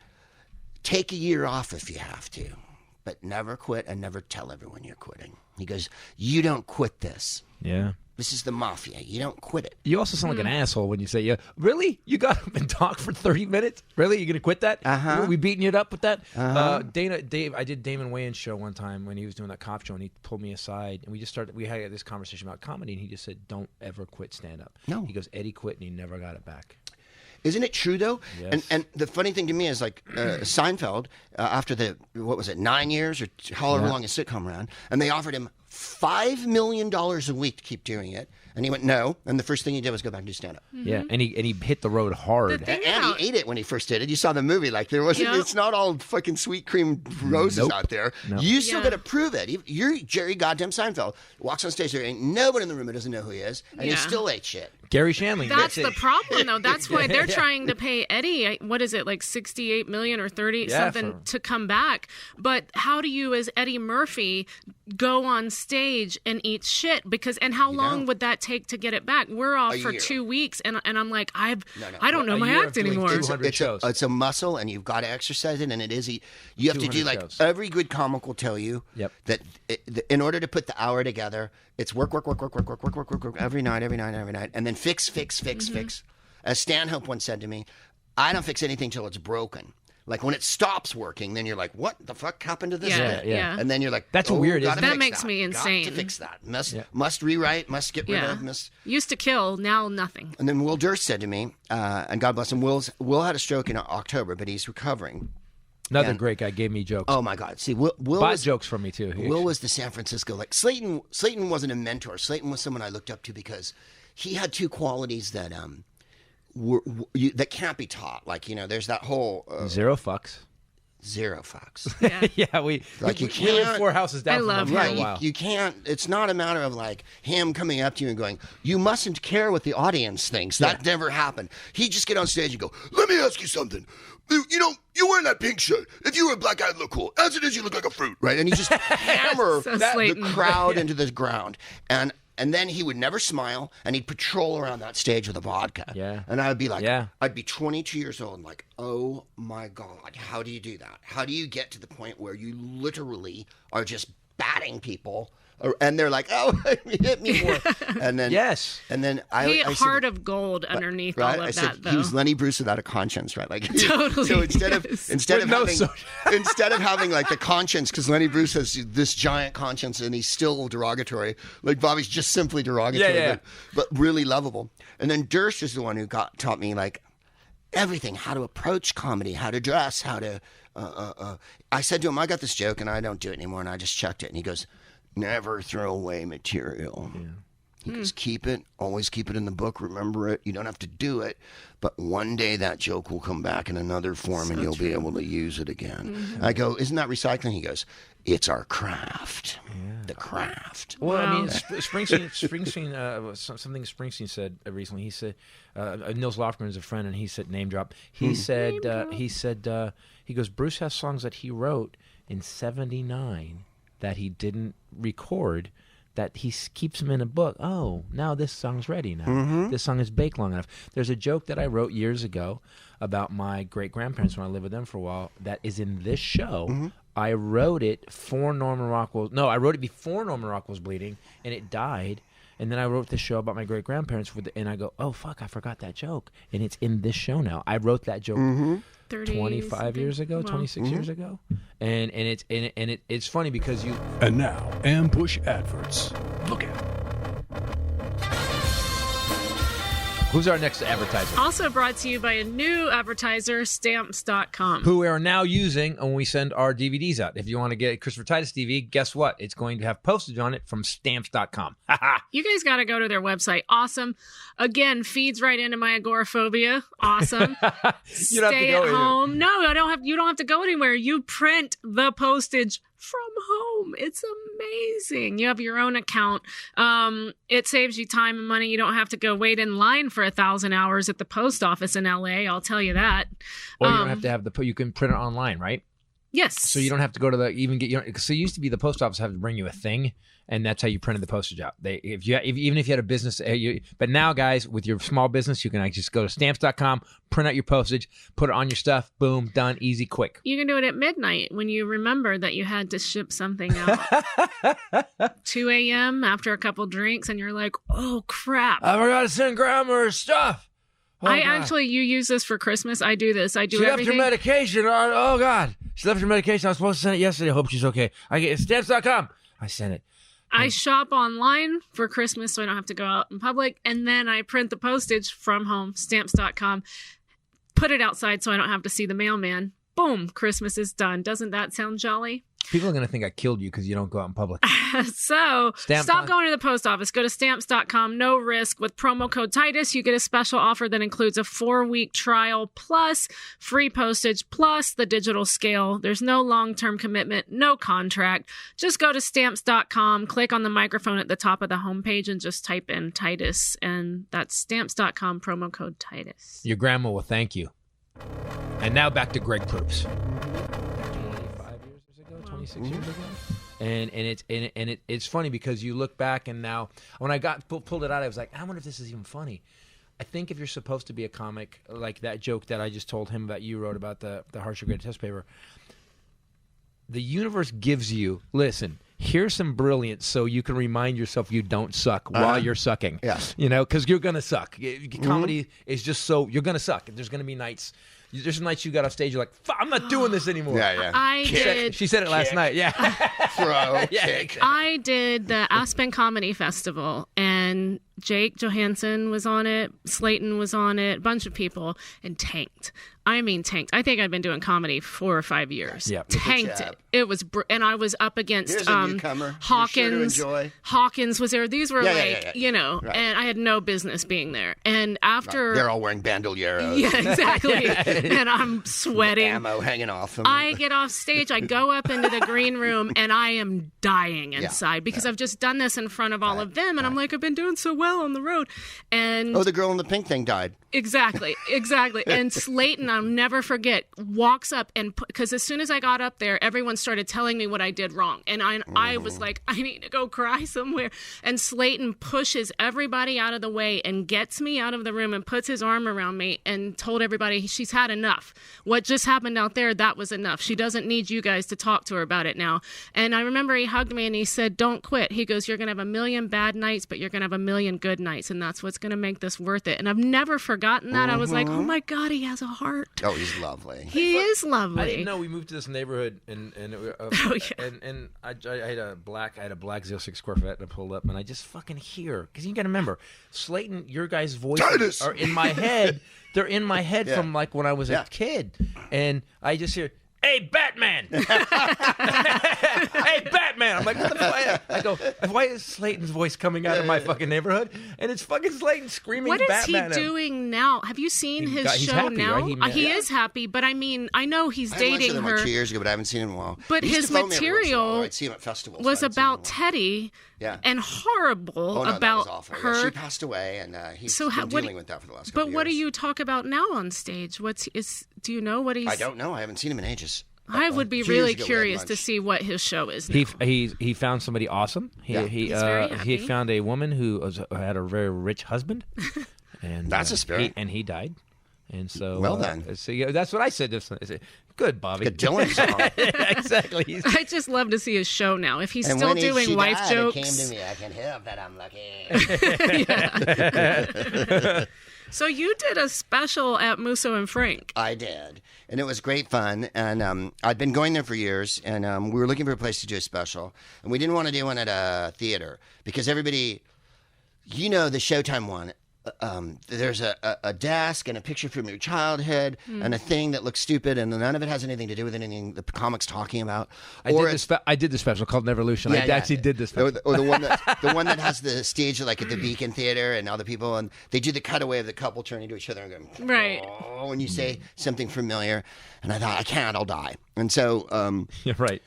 "Take a year off if you have to, but never quit and never tell everyone you're quitting." He goes, "You don't quit this. Yeah. This is the mafia. You don't quit it." You also sound like an asshole when you say, "Yeah, really? You got up and talked for 30 minutes? Really? You gonna quit that? We beating you up with that?" Dave, I did Damon Wayans' show one time when he was doing that cop show, and he pulled me aside, and we had this conversation about comedy, and he just said, "Don't ever quit stand up." No. He goes, "Eddie quit, and he never got it back." Isn't it true, though? Yes. And the funny thing to me is, like, Seinfeld, after 9 years or however long his sitcom ran, and they offered him $5 million a week to keep doing it, And he went, no. And the first thing he did was go back and do stand-up. Yeah, and he hit the road hard. thing- And he ate it when he first did it. You saw the movie. Like, there wasn't, Yep. it's not all fucking sweet cream roses out there. You still Yeah. got to prove it. You're Jerry goddamn Seinfeld. Walks on stage, there ain't nobody in the room who doesn't know who he is. And he Yeah. still ate shit. Gary Shandling. That's the problem, though. That's why they're trying to pay Eddie, what is it, like 68 million or 30 something to come back. But how do you, as Eddie Murphy, go on stage and eat shit? And how long would that take to get it back? We're off for year. 2 weeks, and I'm like, I don't know A my year of act doing anymore. 200 shows. It's a muscle, and you've got to exercise it, and it is. You have to do 200 like shows. every good comic will tell you that in order to put the hour together, it's work every night, and then fix. As Stanhope once said to me, I don't fix anything till it's broken. Like when it stops working, then you're like, what the fuck happened to this bit? Yeah. And then you're like, That's weird, isn't it? That makes me insane. Got to fix that. Must rewrite, must get rid Yeah. of, Used to kill, now nothing. And then Will Durst said to me, and God bless him, Will had a stroke in October, but he's recovering. Another great guy gave me jokes. Oh my God! See, Will Bought was, jokks from me too. Will was the San Francisco, like Slayton. Slayton wasn't a mentor. Slayton was someone I looked up to because he had two qualities that that can't be taught. Like, there's that whole Zero fucks. zero fucks. Yeah, we Like, you we live can't- 4 houses down I from love them for him. a while. You can't. It's not a matter of like him coming up to you and going, "You mustn't care what the audience thinks." That never happened. He'd just get on stage and go, "Let me ask you something. You're wearing that pink shirt. If you were a black guy, it'd look cool. As it is, you look like a fruit, right?" And he just hammer So the Slayton. crowd into the ground. And then he would never smile, and he'd patrol around that stage with a vodka. Yeah. And I'd be like, Yeah. I'd be 22 years old and like, oh my God, how do you do that? How do you get to the point where you literally are just batting people? And they're like, oh, hit me more. And then, Yes. And then He had I heart said, of gold underneath right? all I of said that, though. he was Lenny Bruce without a conscience, right? Like Totally, So instead yes. of no having social- instead of having like the conscience, because Lenny Bruce has this giant conscience and he's still derogatory. Like Bobby's just simply derogatory, Yeah. but really lovable. And then Durst is the one who taught me like everything, how to approach comedy, how to dress, how to. I said to him, I got this joke and I don't do it anymore, and I just chucked it. And he goes, never throw away material. He goes, keep it, always keep it in the book, remember it. You don't have to do it, but one day that joke will come back in another form and you'll be able to use it again. I go, isn't that recycling? He goes, it's our craft. The craft. Well, I mean, Wow. Springsteen, something Springsteen said recently. He said, Nils Lofgren is a friend, and he said, name drop. He said, he goes, Bruce has songs that he wrote in '79 that he didn't record, that he keeps them in a book. Oh, now this song's ready now. This song is baked long enough. There's a joke that I wrote years ago about my great-grandparents when I lived with them for a while that is in this show. I wrote it for Norman Rockwell. No, I wrote it before Norman Rockwell's bleeding, and it died. And then I wrote this show about my great-grandparents, and I go, oh, fuck, I forgot that joke. And it's in this show now. I wrote that joke 25 years ago, 26 years ago. And it's funny because you... And now, ambush adverts. Look at it. Who's our next advertiser? Also brought to you by a new advertiser, Stamps.com. Who we are now using when we send our DVDs out. If you want to get a Christopher Titus DVD, guess what? It's going to have postage on it from Stamps.com. You guys got to go to their website. Awesome. Again, feeds right into my agoraphobia. Awesome. You don't have to Stay go at anywhere. home. No, you don't have to go anywhere. You print the postage from home. It's amazing. You have your own account. It saves you time and money. You don't have to go wait in line for 1,000 hours at the post office in LA. I'll tell you that. Or you don't have to have you can print it online, right? Yes. So you don't have to go to so it used to be the post office had to bring you a thing, and that's how you printed the postage out. Even if you had a business, but now, guys, with your small business, you can just go to Stamps.com, print out your postage, put it on your stuff, boom, done, easy, quick. You can do it at midnight when you remember that you had to ship something out. 2 a.m. after a couple drinks, and you're like, oh, crap. I forgot to send grandma her stuff. Oh, God. You use this for Christmas. I do this. I do She left everything. your medication. Oh, God. She left your medication. I was supposed to send it yesterday. I hope she's okay. I get Stamps.com. I sent it. I shop online for Christmas so I don't have to go out in public. And then I print the postage from home, Stamps.com, put it outside so I don't have to see the mailman. Boom, Christmas is done. Doesn't that sound jolly? People are going to think I killed you because you don't go out in public. So Stamp stop on. going to the post office. Go to stamps.com. No risk. With promo code Titus, you get a special offer that includes a 4-week trial plus free postage plus the digital scale. There's no long-term commitment, no contract. Just go to stamps.com, click on the microphone at the top of the homepage, and just type in Titus. And that's stamps.com, promo code Titus. Your grandma will thank you. And now back to Greg Proops. 26 years ago, and it's funny because you look back and now when I pulled it out, I was like, I wonder if this is even funny. I think if you're supposed to be a comic, like that joke that I just told him that you wrote about the harsher grade test paper, the universe gives you, listen, here's some brilliance so you can remind yourself you don't suck while you're sucking. Yes. You know, because you're gonna suck. Comedy is just so you're gonna suck. There's gonna be nights. There's some nights you got off stage, you're like, I'm not doing this anymore. Yeah. She said it last night. Yeah. Throw, Yeah. kick. I did the Aspen Comedy Festival, and Jake Johansson was on it, Slayton was on it, a bunch of people, and tanked. I mean, tanked. I think I'd been doing comedy 4 or 5 years. Yeah. Tanked it. It was, and I was up against Here's a newcomer. Hawkins. You're sure to enjoy. Hawkins was there. These were you know, Right. and I had no business being there. And after. They're all wearing bandolieros. Yeah, exactly. And I'm sweating. Ammo hanging off them. I get off stage, I go up into the green room, and I am dying inside because I've just done this in front of all of them, and I'm like, I've been doing so well on the road. And the girl in the pink thing died. Exactly. And Slayton, I'll never forget, walks up and because as soon as I got up there, everyone started telling me what I did wrong, and I was like, I need to go cry somewhere. And Slayton pushes everybody out of the way and gets me out of the room and puts his arm around me and told everybody she's had enough. What just happened out there, that was enough. She doesn't need you guys to talk to her about it now. And I remember he hugged me and he said, don't quit. He goes, you're going to have 1 million bad nights, but you're going to have 1 million good nights, and that's what's going to make this worth it. And I've never forgotten that. I was like, oh my God, he has a heart. Oh, he's lovely. He is lovely. I didn't know we moved to this neighborhood, and I had a black 06 Corvette, and I pulled up, and I just fucking hear, because you got to remember, Slayton, your guys' voices are in my head. They're in my head from like when I was a kid, and I just hear, hey, Batman! Hey, Batman! I'm like, what the fuck? I go, why is Slayton's voice coming out of my fucking neighborhood? And it's fucking Slayton screaming What is Batman. he doing now? Have you seen his he's show happy, now? right? He is happy, but I mean, I know he's I dating went to them her. like 2 years ago, but I haven't seen him in a while. But He used his to phone me every once in a while, material or I'd see him at festivals. was but I haven't seen him about in a while. Teddy Yeah. and horrible Oh, no, that about was awful. her. Yeah, she passed away, and he's So been dealing with that for the last couple But of years. what do you talk about now on stage? Do you know what he's? I don't know. I haven't seen him in ages. I would be 2 years really ago we had curious to lunch. see what his show is now. He found somebody awesome. He He's very he happy. found a woman who had a very rich husband, and That's a spirit. and he died. And so, Well done. So yeah, that's what I said. I said, good, Bobby. Good Dylan song. Exactly. He's- I just love to see his show now. If he's And still when doing she wife died, jokes. It came to me. I can't help that I'm lucky. So you did a special at Musso and Frank. I did, and it was great fun. And I'd been going there for years, and we were looking for a place to do a special, and we didn't want to do one at a theater because everybody, the Showtime one. There's a desk and a picture from your childhood and a thing that looks stupid, and none of it has anything to do with anything the comic's talking about. I did the special called Neverlution. I actually did this special. Or the one that has the stage like at the Beacon Theater and all the people, and they do the cutaway of the couple turning to each other and going, Right. oh, when you say something familiar. And I thought, I can't, I'll die. And so Yeah, right.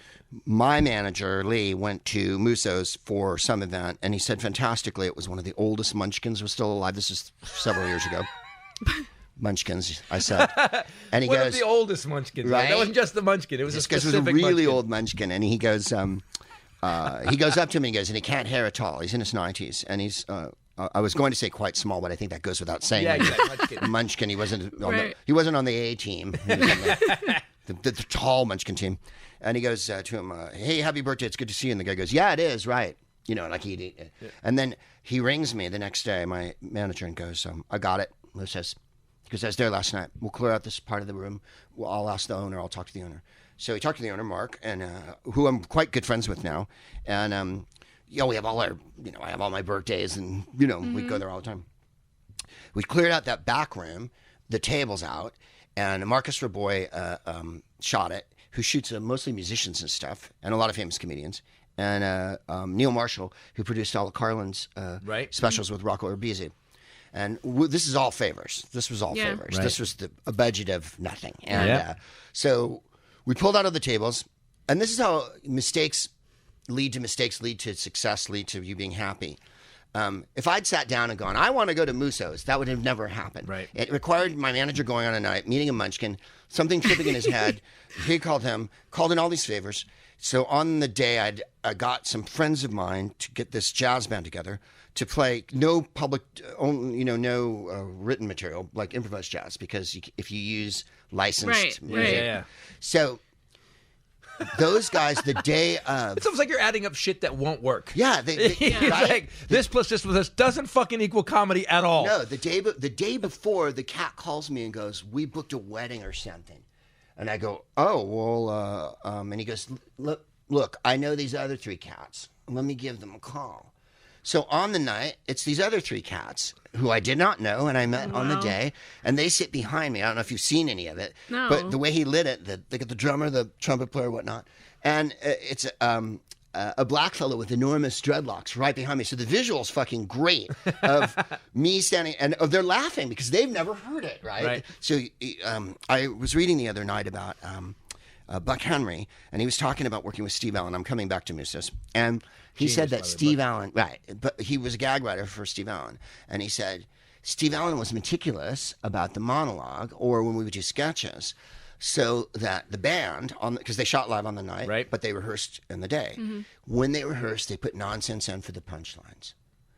my manager, Lee, went to Musso's for some event, and he said fantastically it was one of the oldest Munchkins was still alive. This is several years ago. Munchkins, I said. And he One goes, of the oldest Munchkins. Right? That Right? wasn't just the Munchkin. It was this a guy was a specific really Munchkin. old Munchkin, and he goes up to me and goes, and he can't hear at all. He's in his 90s, and he's. I was going to say quite small, but I think that goes without saying. Yeah, exactly. Munchkin. Munchkin. He wasn't on Right. he wasn't on the A team. He was on the tall Munchkin team. And he goes to him, "Hey, happy birthday! It's good to see you." And the guy goes, "Yeah, it is, right." Like he. And then he rings me the next day, my manager, and goes, "I got it." Lou says, because I was there last night. We'll clear out this part of the room. I'll ask the owner. I'll talk to the owner. So he talked to the owner, Mark, and who I'm quite good friends with now. And we have all our, I have all my birthdays, and we go there all the time. We cleared out that back room, the table's out, and Marcus Raboy shot it. who shoots mostly musicians and stuff, and a lot of famous comedians, and Neil Marshall, who produced all of Carlin's specials with Rocco Urbisi. And this is all favors. This was all favors. Right. This was a budget of nothing. And so we pulled out of the tables, and this is how mistakes lead to success, lead to you being happy. If I'd sat down and gone, I want to go to Musso's, that would have never happened. Right. It required my manager going on a night, meeting a munchkin, something tripping in his head. He called in all these favors. So on the day, I got some friends of mine to get this jazz band together to play no public, no written material, like improvised jazz, because if you use licensed music. So those guys, the day of... It's almost like you're adding up shit that won't work. Yeah. It's like, this plus this plus this doesn't fucking equal comedy at all. No, the day before, the cat calls me and goes, we booked a wedding or something. And I go, oh, well, and he goes, look, I know these other 3 cats. Let me give them a call. So on the night, it's these other 3 cats who I did not know and I met on the day, and they sit behind me. I don't know if you've seen any of it, but the way he lit it, they got the drummer, the trumpet player, whatnot, and it's a black fellow with enormous dreadlocks right behind me. So the visual's fucking great of me standing, and they're laughing because they've never heard it, right? So I was reading the other night about Buck Henry, and he was talking about working with Steve Allen. I'm coming back to Mussos, and he said that Steve Allen, but he was a gag writer for Steve Allen, and he said Steve Allen was meticulous about the monologue, or when we would do sketches, so that the band, because they shot live on the night, but they rehearsed in the day. Mm-hmm. When they rehearsed, they put nonsense in for the punchlines.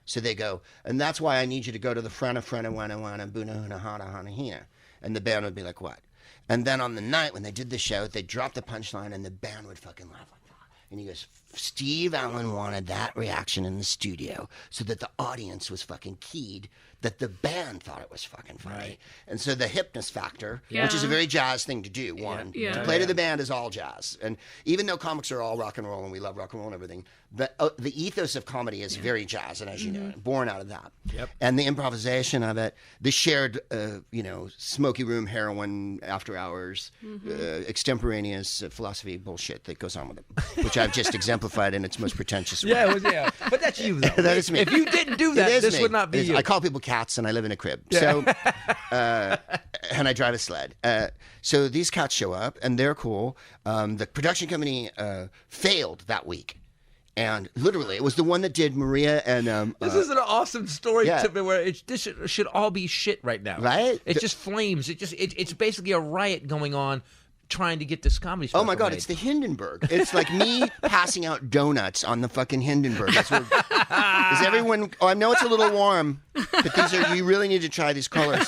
So they go, and that's why I need you to go to the front of wana wana buna huna hana hana hina. And the band would be like, what? And then on the night when they did the show, they'd drop the punchline and the band would fucking laugh like that. And he goes, Steve Allen wanted that reaction in the studio so that the audience was fucking keyed that the band thought it was fucking funny. Right. And so the hypnos factor, which is a very jazz thing to do, to play to the band is all jazz. And even though comics are all rock and roll and we love rock and roll and everything, the ethos of comedy is very jazz, and as you know, born out of that. Yep. And the improvisation of it, the shared, smoky room heroin after hours, extemporaneous philosophy bullshit that goes on with it, which I've just exemplified in its most pretentious way. But that's you, though. That is me. If you didn't do that, this would not be you. I call people cats, and I live in a crib. So, and I drive a sled. So these cats show up, and they're cool. The production company failed that week. And literally, it was the one that did Maria and... this is an awesome story to me where this should all be shit right now. Right? It's just flames. It's basically a riot going on trying to get this comedy special Oh my God, made. it's the Hindenburg. It's like me passing out donuts on the fucking Hindenburg. That's what, is everyone... Oh, I know it's a little warm, but you really need to try these colors.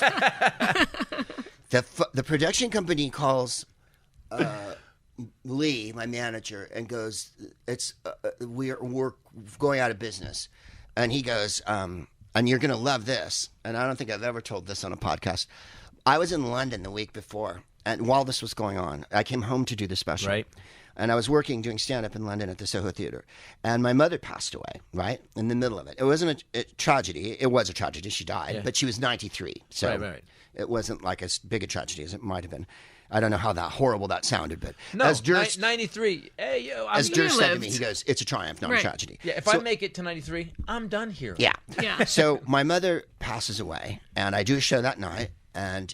The production company calls... Lee, my manager, and goes, we're going out of business. And he goes, and you're going to love this. And I don't think I've ever told this on a podcast. I was in London the week before, and while this was going on, I came home to do the special. Right. And I was doing stand-up in London at the Soho Theatre. And my mother passed away, right, in the middle of it. It wasn't a tragedy. It was a tragedy. She died, but she was 93. So it wasn't like as big a tragedy as it might have been. I don't know how horrible that sounded, but as Durst, 93. Hey, yo, as Durst said to me, he goes, "It's a triumph, not a tragedy." Yeah, if I make it to 93, I'm done here. Yeah. So my mother passes away, and I do a show that night, and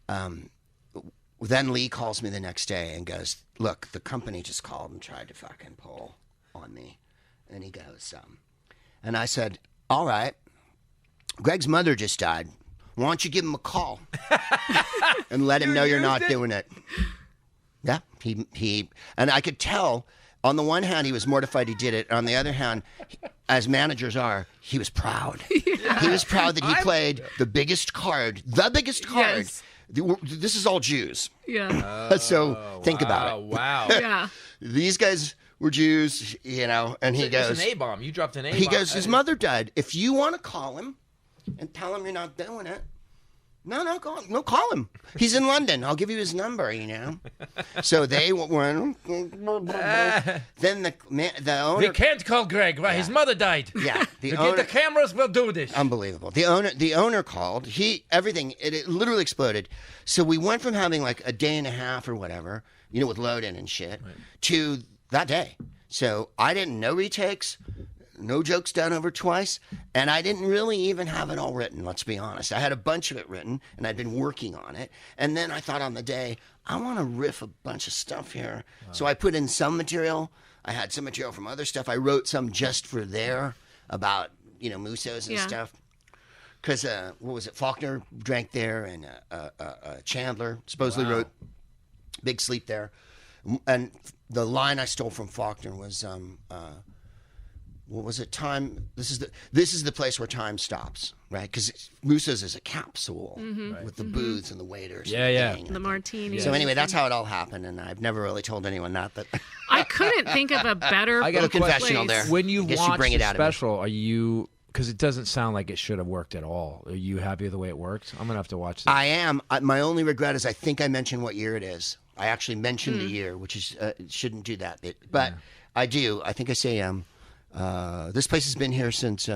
then Lee calls me the next day and goes, "Look, the company just called and tried to fucking pull on me," and he goes, and I said, "All right, Greg's mother just died. Why don't you give him a call and let him know you're not doing it?" Yeah, he, and I could tell. On the one hand, he was mortified he did it. On the other hand, as managers are, he was proud. Yeah. He was proud that he played the biggest card. Yes. This is all Jews. Yeah. So think about it. Wow. Yeah. These guys were Jews, and he goes... It's an A-bomb. You dropped an A-bomb. He goes, his mother died. If you want to call him and tell him you're not doing it, No, call him. He's in London. I'll give you his number, So they went. Then the owner. We can't call Greg. Right? His mother died. Yeah. Get the cameras. We'll do this. Unbelievable. The owner called. It literally exploded. So we went from having like a day and a half or whatever, with load in and shit, to that day. So I didn't know retakes. No jokes done over twice, and I didn't really even have it all written, let's be honest. I had a bunch of it written, and I'd been working on it, and then I thought on the day, I want to riff a bunch of stuff here. Wow. So I put in some material. I had some material from other stuff. I wrote some just for there about, Musos and stuff. Because, what was it, Faulkner drank there, and Chandler supposedly wrote Big Sleep there. And the line I stole from Faulkner was... what was it? Time. This is the place where time stops, right? Because Muso's is a capsule with the booths and the waiters. Yeah. The martinis. So anyway, that's how it all happened, and I've never really told anyone that. I couldn't think of a better. I got a confessional place. there. When you watch bring it the out special, are you? Because it doesn't sound like it should have worked at all. Are you happy with the way it worked? I'm gonna have to watch this. I am. My only regret is I think I mentioned what year it is. I actually mentioned the year, which is shouldn't do that. But I do. I think I say this place has been here since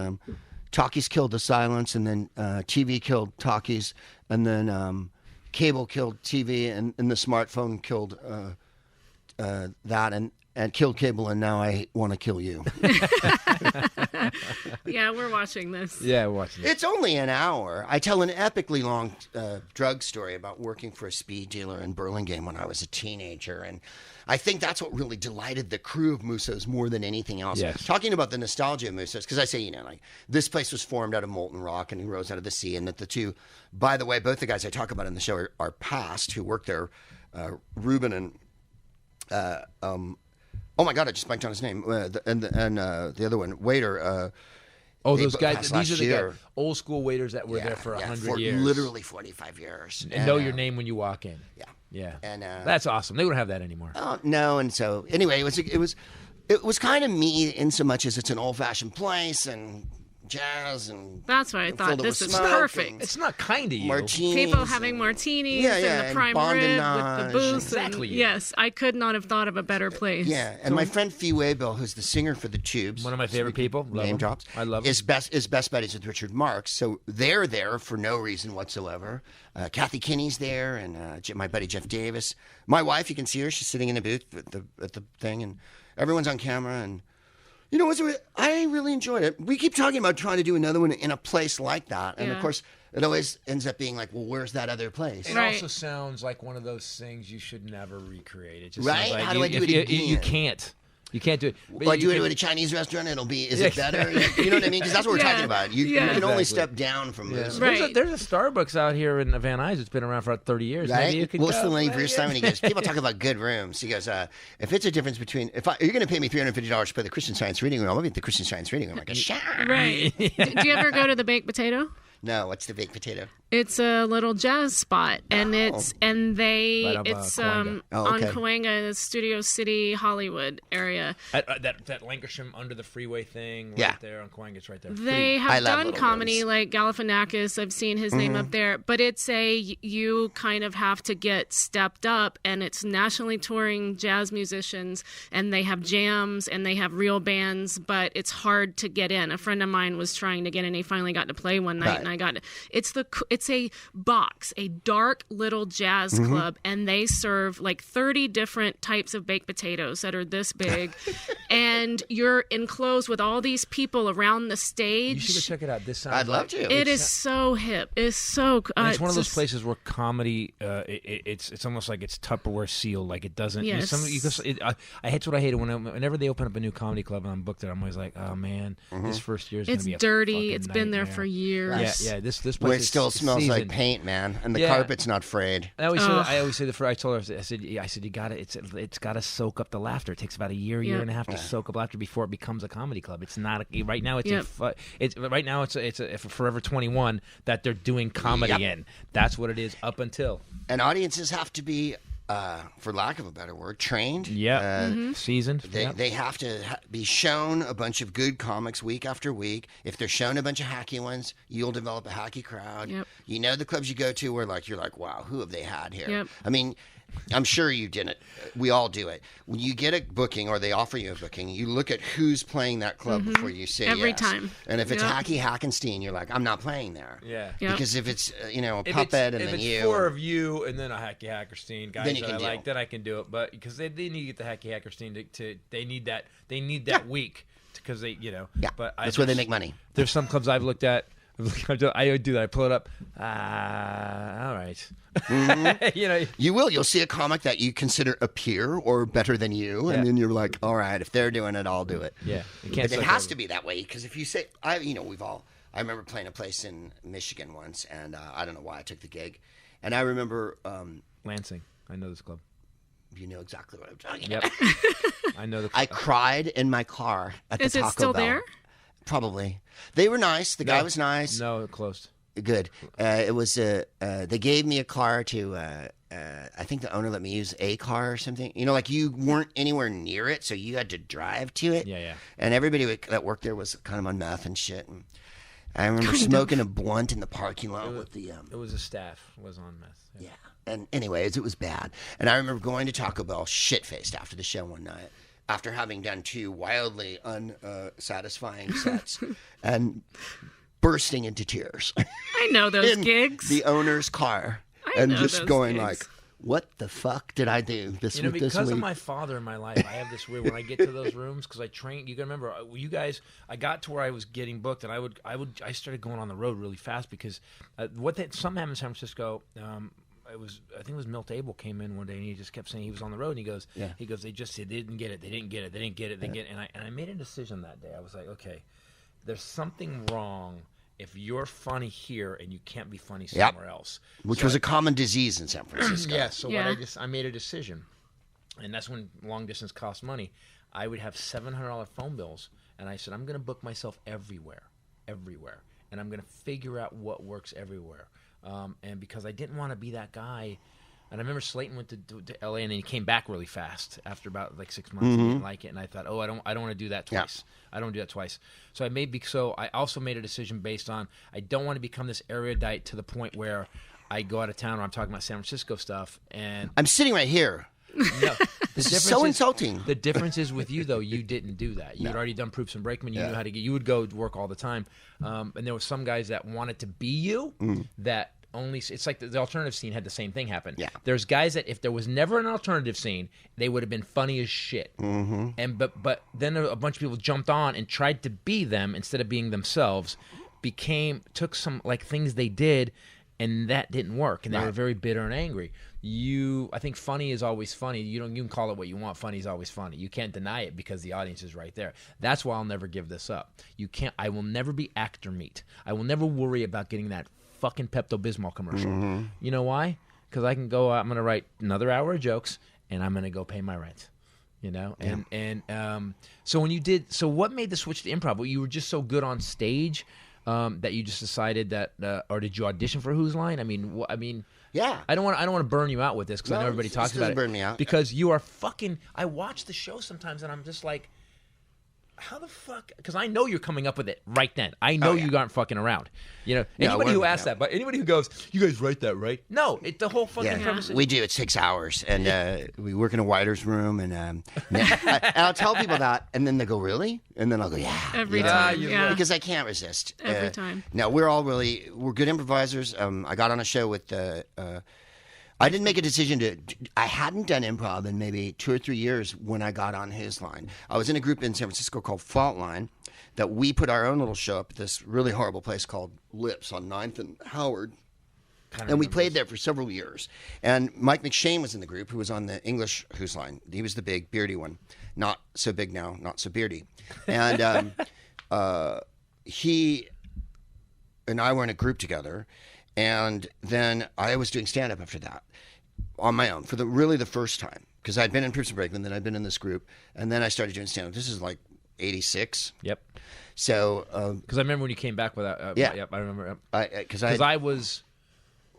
talkies killed the silence, and then TV killed talkies, and then cable killed TV, and the smartphone killed that, and killed cable, and now I want to kill you. Yeah, we're watching this. Yeah, we're watching it. It's only an hour. I tell an epically long drug story about working for a speed dealer in Burlingame when I was a teenager, and I think that's what really delighted the crew of Musos more than anything else. Yes. Talking about the nostalgia of Musos, because I say, this place was formed out of molten rock and he rose out of the sea, and that the two, by the way, both the guys I talk about in the show are past who worked there, Ruben and, oh my God, I just blanked on his name, and the other one, waiter. Those guys, these are the guys, old school waiters that were there for 100 years. Literally 45 years. And know your name when you walk in. Yeah. And that's awesome. They don't have that anymore. Oh, no. And so anyway, it was kind of me in so much as it's an old fashioned place and jazz, and that's why I thought this is perfect. It's not kind of you. Martinis, people having martinis and the prime rib with the booze. Exactly. Yes, I could not have thought of a better place. Yeah, and my friend Fee Waybill, who's the singer for the Tubes, one of my favorite people, name drops. I love him. Is best buddies with Richard Marx. So they're there for no reason whatsoever. Kathy Kinney's there, and my buddy Jeff Davis. My wife, you can see her. She's sitting in the booth at the thing, and everyone's on camera, and. I really enjoyed it. We keep talking about trying to do another one in a place like that. And, of course, it always ends up being like, well, where's that other place? It also sounds like one of those things you should never recreate. It just right? Sounds like How do I do it again? You can't. You can't do it. Well, I do it at a Chinese restaurant. Is it better? You know what I mean? Because that's what we're talking about. You can only step down from this. Right. There's a Starbucks out here in Van Nuys. It's been around for 30 years. Right? Maybe you could What's go. the Lenny Bruce time when he goes, people talk about good rooms. He goes, if it's a difference between, you're going to pay me $350 to play the Christian Science Reading Room, I'll be at the Christian Science Reading Room. I go, sure. Right. Do you ever go to the Baked Potato? No, what's the baked potato? It's a little jazz spot, and it's on okay. Cahuenga, Studio City, Hollywood area. That Lancashire under the freeway thing, right there on Cahuenga, it's right there. They have done comedy like Galifianakis. I've seen his name up there, but it's you kind of have to get stepped up, and it's nationally touring jazz musicians, and they have jams and they have real bands, but it's hard to get in. A friend of mine was trying to get in, he finally got to play one night, and I got it's a box, a dark little jazz club, and they serve like 30 different types of baked potatoes that are this big, and you're enclosed with all these people around the stage. You should go check it out. This sounds I'd love to. It is so hip. It's so. It's one of those places where comedy. It's almost like it's Tupperware sealed. Like it doesn't. Yes. That's what I hated whenever they open up a new comedy club and I'm booked there. I'm always like, oh man, this first year is going to be a dirty. It's fucking been there nightmare. for years. Yeah. This place Where it is still smells seasoned. like paint, man, and the carpet's not frayed. I always say I told her, I said you got to. It's got to soak up the laughter. It takes about a year and a half to soak up laughter before it becomes a comedy club. It's not right now. It's a Forever 21 that they're doing comedy in. That's what it is up until. And audiences have to be for lack of a better word, trained. Yeah, seasoned. They have to be shown a bunch of good comics week after week. If they're shown a bunch of hacky ones, you'll develop a hacky crowd. Yep. You know the clubs you go to where you're like, wow, who have they had here? Yep. I mean, I'm sure you didn't. We all do it. When you get a booking or they offer you a booking, you look at who's playing that club before you say Every yes. time. And if it's Hacky Hackenstein, you're like, I'm not playing there. Yeah. Yep. Because if it's a puppet and if then it's you, four of you and then a Hacky Hackerstein guys Then you that can I do like, it. then I can do it. But because they need to get the Hacky Hackerstein to they need that week because they yeah, But that's where they make money. There's some clubs I've looked at. I do that. I pull it up. All right. You'll see a comic that you consider a peer or better than you, and then you're like, all right, if they're doing it, I'll do it. Yeah, but it has to be that way because if you say, I remember playing a place in Michigan once, and I don't know why I took the gig, and I remember Lansing. I know this club. You know exactly what I'm talking Yep. about. I know the club. I cried in my car at the Is Taco it still Bell. there? Probably. They were nice. The guy was nice. No, it closed. Good. It was they gave me a car to I think the owner let me use a car or something. You weren't anywhere near it, so you had to drive to it. Yeah. And everybody that worked there was kind of on meth and shit. And I remember smoking a blunt in the parking lot with the It was a staff. It was on meth. yeah. And anyways, it was bad. And I remember going to Taco Bell shit-faced after the show one night, after having done 2 wildly unsatisfying sets, and bursting into tears. I know those in gigs. the owner's car, I and know just those going gigs. like, "What the fuck did I do this week?" Because of my father in my life, I have this weird when I get to those rooms because I trained. You can remember, you guys. I got to where I was getting booked, and I started going on the road really fast because something happened in San Francisco. I think it was Milt Abel came in one day and he just kept saying he was on the road and he goes, they didn't get it. And I made a decision that day. I was like, okay, there's something wrong if you're funny here and you can't be funny somewhere else. Which was a common disease in San Francisco. Yeah. So I made a decision, and that's when long distance costs money. I would have $700 phone bills, and I said, I'm going to book myself everywhere, and I'm going to figure out what works everywhere. And because I didn't want to be that guy, and I remember Slayton went to LA and then he came back really fast after about 6 months. He didn't like it, and I thought, I don't want to do that twice. I don't do that twice. So I also made a decision based on I don't want to become this erudite to the point where I go out of town or I'm talking about San Francisco stuff. And I'm sitting right here. No, This is so insulting. The difference is with you though, you didn't do that. You had already done Proops and Brakeman. You knew how to get. You would go to work all the time, and there were some guys that wanted to be you that. It's like the alternative scene had the same thing happen. Yeah. There's guys that if there was never an alternative scene, they would have been funny as shit. Mm-hmm. And but then a bunch of people jumped on and tried to be them instead of being themselves. Took some things they did, and that didn't work, and they were very bitter and angry. I think funny is always funny. You can call it what you want. Funny is always funny. You can't deny it because the audience is right there. That's why I'll never give this up. I will never be actor meat. I will never worry about getting that fucking Pepto-Bismol commercial. Mm-hmm. You know why? Because I can go. I'm going to write another hour of jokes, and I'm going to go pay my rent. So when you did, what made the switch to improv? Well, you were just so good on stage that you just decided that, or did you audition for Whose Line? Yeah. I don't want to burn you out with this because I know everybody talks about it. Burn me out because you are fucking. I watch the show sometimes and I'm just like, how the fuck? Because I know you're coming up with it right then. I know you aren't fucking around. Anybody who asks that, but anybody who goes, "You guys write that, right?" No, the whole fucking premise. We do. It takes hours, and we work in a writer's room, and I'll tell people that, and then they go, "Really?" And then I'll go, "Yeah." Every time, because I can't resist. Every time. No, we're good improvisers. I got on a show with I didn't make a decision I hadn't done improv in maybe 2 or 3 years when I got on His Line. I was in a group in San Francisco called Fault Line that we put our own little show up at this really horrible place called Lips on 9th and Howard. And we played there for several years. And Mike McShane was in the group, who was on the English Whose Line. He was the big, beardy one. Not so big now, not so beardy. And he and I were in a group together. And then I was doing stand-up after that on my own for the first time. Because I'd been in Proops and Brakeman, then I'd been in this group. And then I started doing stand-up. This is 86. Yep. So, because I remember when you came back with that. Yep, I remember. Because I was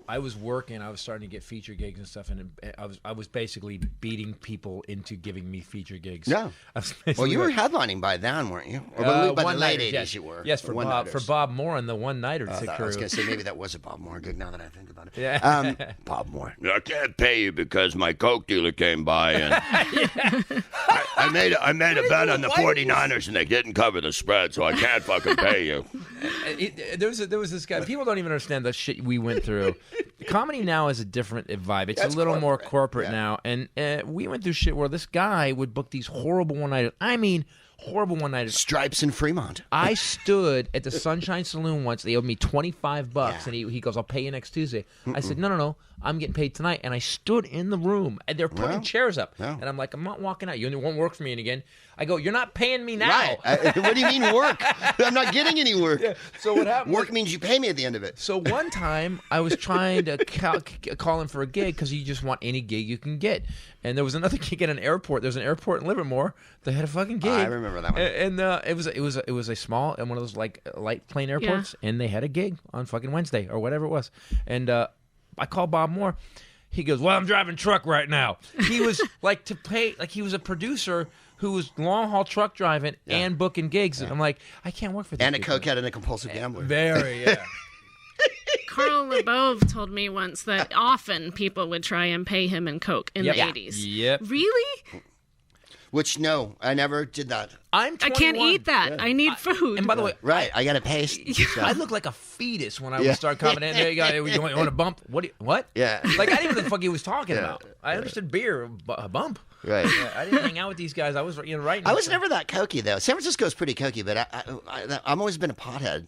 I was working. I was starting to get feature gigs and stuff, and I was basically beating people into giving me feature gigs. Yeah. Well, you were headlining by then, weren't you? Or by the late 80s, yes. you were. Yes, for Bob Moore and the one-nighter crew. I was going to say maybe that was a Bob Moore gig now that I think about it. Yeah. Bob Moore. I can't pay you because my Coke dealer came by and I made a bet on the 49ers and they didn't cover the spread, so I can't fucking pay you. There was this guy. People don't even understand the shit we went through. Comedy now is a different vibe. It's a little more corporate now. And we went through shit where this guy would book these horrible one-nighters. I mean, horrible one-nighters. Stripes in Fremont. I stood at the Sunshine Saloon once. They owed me $25, and he goes, "I'll pay you next Tuesday." I said, "No, I'm getting paid tonight." And I stood in the room, and they're putting chairs up, and I'm like, "I'm not walking out. You won't work for me again." I go, "You're not paying me now." Right. What do you mean work? I'm not getting any work. Yeah. So what happened? Work means you pay me at the end of it. So one time I was trying to call in for a gig because you just want any gig you can get. And there was another gig at an airport. There's an airport in Livermore that had a fucking gig. I remember that one. And it was a small and one of those like light plane airports, and they had a gig on fucking Wednesday or whatever it was. And I called Bob Moore. He goes, "Well, I'm driving truck right now." He was like he was a producer who was long haul truck driving and booking gigs. And I'm like, I can't work for this. And a cokehead and a compulsive gambler. Very, yeah. Carl LeBove told me once that often people would try and pay him in Coke in the 80s. Yep. Really? Which, no, I never did that. I'm 21. I can't eat that. I need food. And by the way, Right, I got to pay. I look like a fetus when I would start commenting. There you go. You want a bump? What? Yeah. Like, I didn't even know the fuck he was talking about. I understood beer, a bump. Right. Yeah, I didn't hang out with these guys. I was right. I was never that cokey, though. San Francisco's pretty cokey, but I've always been a pothead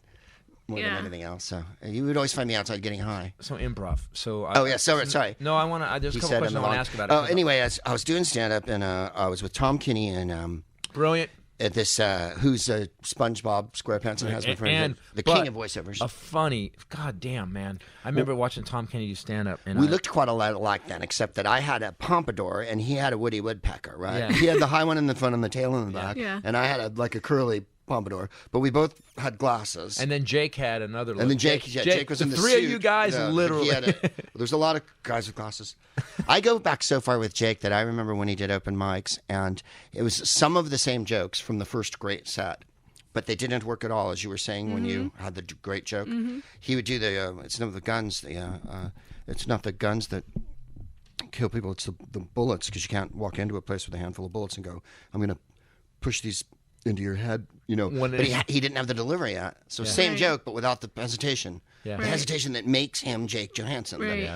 more than anything else. So you would always find me outside getting high. So improv. So sorry. No, I want to. There's a couple questions I want to ask about it. Oh, anyway, I was doing stand-up, and I was with Tom Kinney and brilliant. At this, who's SpongeBob SquarePants and has my friend, the king of voiceovers. A funny, goddamn man. I remember watching Tom Kennedy stand up. We looked quite a lot alike then, except that I had a pompadour and he had a Woody Woodpecker, right? Yeah. He had the high one in the front and the tail in the back, and I had a curly pompadour. But we both had glasses. And then Jake had another look. And then Jake was in the three suit. of you guys literally. There's a lot of guys with glasses. I go back so far with Jake that I remember when he did open mics, and it was some of the same jokes from the first great set, but they didn't work at all, as you were saying when you had the great joke. He would do it's not the guns. It's not the guns that kill people. It's the bullets, because you can't walk into a place with a handful of bullets and go, "I'm going to push these into your head," But he didn't have the delivery yet. So same joke, but without the hesitation. Yeah. The hesitation that makes him Jake Johansson. Right.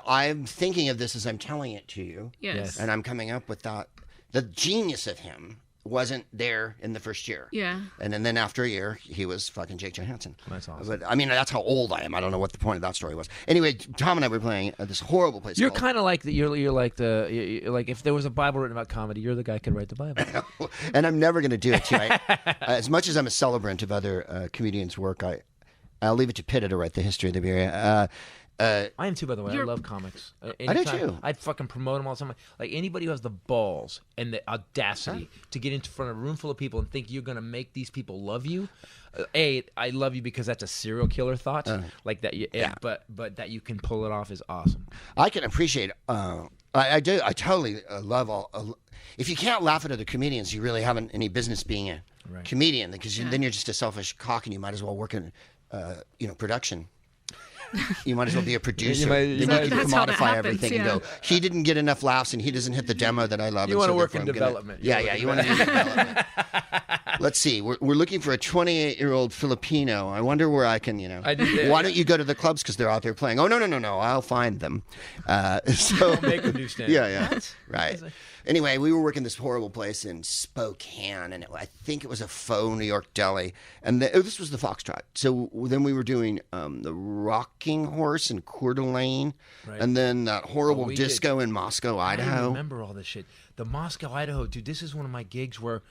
I'm thinking of this as I'm telling it to you. Yes. And I'm coming up with that. The genius of him wasn't there in the first year. Yeah. And then after a year, he was fucking Jake Johansson. That's awesome. But I mean, that's how old I am. I don't know what the point of that story was. Anyway, Tom and I were playing at this horrible place. You're kind of like you're like if there was a Bible written about comedy, you're the guy who could write the Bible. And I'm never going to do it too. As much as I'm a celebrant of other comedians' work, I'll leave it to Pitta to write the history of the beer. I am too, by the way. I love comics. I do too. I'd fucking promote them all the time. Like anybody who has the balls and the audacity to get in front of a room full of people and think you're going to make these people love you. I love you because that's a serial killer thought. Like that. But that you can pull it off is awesome. I can appreciate. I do. I totally love all. If you can't laugh at other comedians, you really haven't any business being a comedian, because then you're just a selfish cock, and you might as well work in, production. You might as well be a producer. Then you can commodify everything and go, he didn't get enough laughs and he doesn't hit the demo that I love. You want to work in development. You want to do development. Let's see. We're looking for a 28-year-old Filipino. I wonder where I can, Why don't you go to the clubs, because they're out there playing? Oh, no. I'll find them. So make a new stand. Yeah. Right. Anyway, we were working this horrible place in Spokane, and I think it was a faux New York deli. And this was the Foxtrot. So then we were doing the Rocking Horse in Coeur d'Alene, and then that horrible disco in Moscow, Idaho. I remember all this shit. The Moscow, Idaho, dude, this is one of my gigs where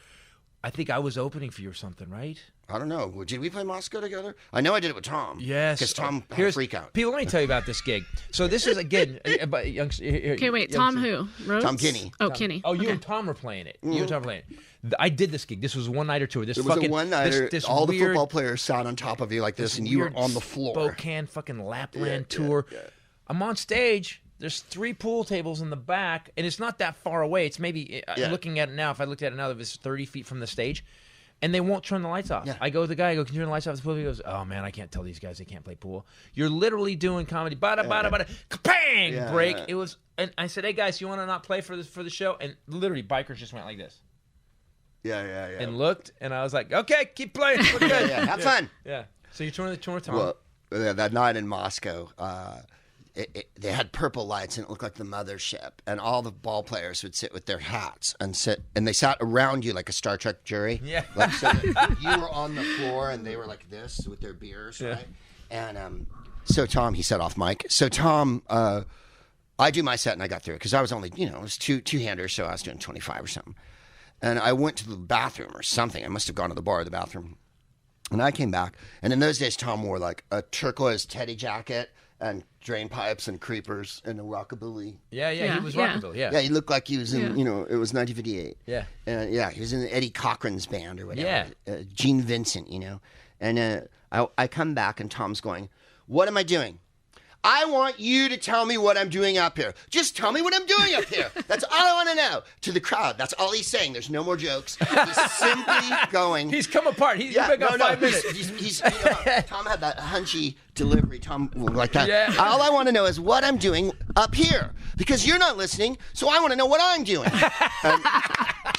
I think I was opening for you or something, right? I don't know. Did we play Moscow together? I know I did it with Tom. Yes. Because Tom had a freak out. People, let me tell you about this gig. So this is, again... Okay, wait. Tom who? Rhodes? Tom Kinney. Oh, Kinney. Oh, you and Tom were playing it. You and Tom were playing it. I did this gig. This was a one-nighter tour. It was a one-nighter. All the football players sat on top of you like this, and you were on the floor. Spokane fucking Lapland tour. Yeah. I'm on stage. There's 3 pool tables in the back, and it's not that far away. It's maybe, looking at it now, if I looked at it now, it's 30 feet from the stage, and they won't turn the lights off. Yeah. I go to the guy, I go, can you turn the lights off? The pool? He goes, oh, man, I can't tell these guys they can't play pool. You're literally doing comedy. Bada, bada, bada, kapang, break. It was, and I said, hey, guys, you want to not play for the show? And literally, bikers just went like this. Yeah. And looked, and I was like, okay, keep playing. We're good. Have fun. Yeah. So you're touring Tom. Well, that night in Moscow, they had purple lights, and it looked like the mothership. And all the ball players would sit with their hats and they sat around you like a Star Trek jury. Yeah. Like, so you were on the floor, and they were like this with their beers, right? And so Tom, he said off mic. So Tom, I do my set, and I got through it because I was only, it was two-handers, so I was doing 25 or something. And I went to the bathroom or something. I must have gone to the bar or the bathroom. And I came back, and in those days, Tom wore like a turquoise teddy jacket and drain pipes and creepers and a rockabilly. Yeah, he was rockabilly. Yeah, he looked like he was in. It was 1958. Yeah, and he was in Eddie Cochran's band or whatever. Yeah, Gene Vincent. And I come back, and Tom's going, "What am I doing? I want you to tell me what I'm doing up here. Just tell me what I'm doing up here. That's all I want to know." To the crowd, that's all he's saying. There's no more jokes. He's simply going. He's come apart. He's been gone 5 minutes. He's Tom had that hunchy delivery. Tom like that. Yeah. All I want to know is what I'm doing up here because you're not listening. So I want to know what I'm doing.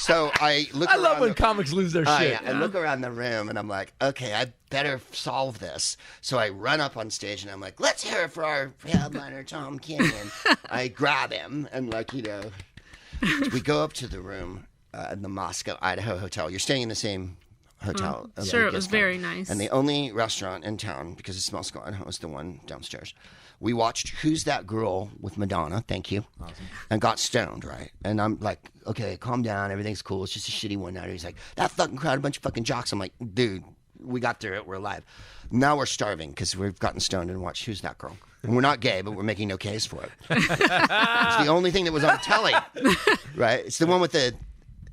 So I look. I love when comics lose their shit. Yeah. I look around the room, and I'm like, okay, I better solve this. So I run up on stage, and I'm like, let's hear it for our headliner, Tom Kenyon. I grab him, and we go up to the room in the Moscow, Idaho hotel. You're staying in the same hotel. Sure, it was very nice. And the only restaurant in town, because it's Moscow, Idaho, was the one downstairs. We watched Who's That Girl with Madonna, thank you, and got stoned, right? And I'm like, okay, calm down, everything's cool, it's just a shitty one-nighter. He's like, that fucking crowd, a bunch of fucking jocks. I'm like, dude, we got through it, we're alive. Now we're starving because we've gotten stoned and watched Who's That Girl. And we're not gay, but we're making no case for it. It's the only thing that was on telly, right? It's the one with the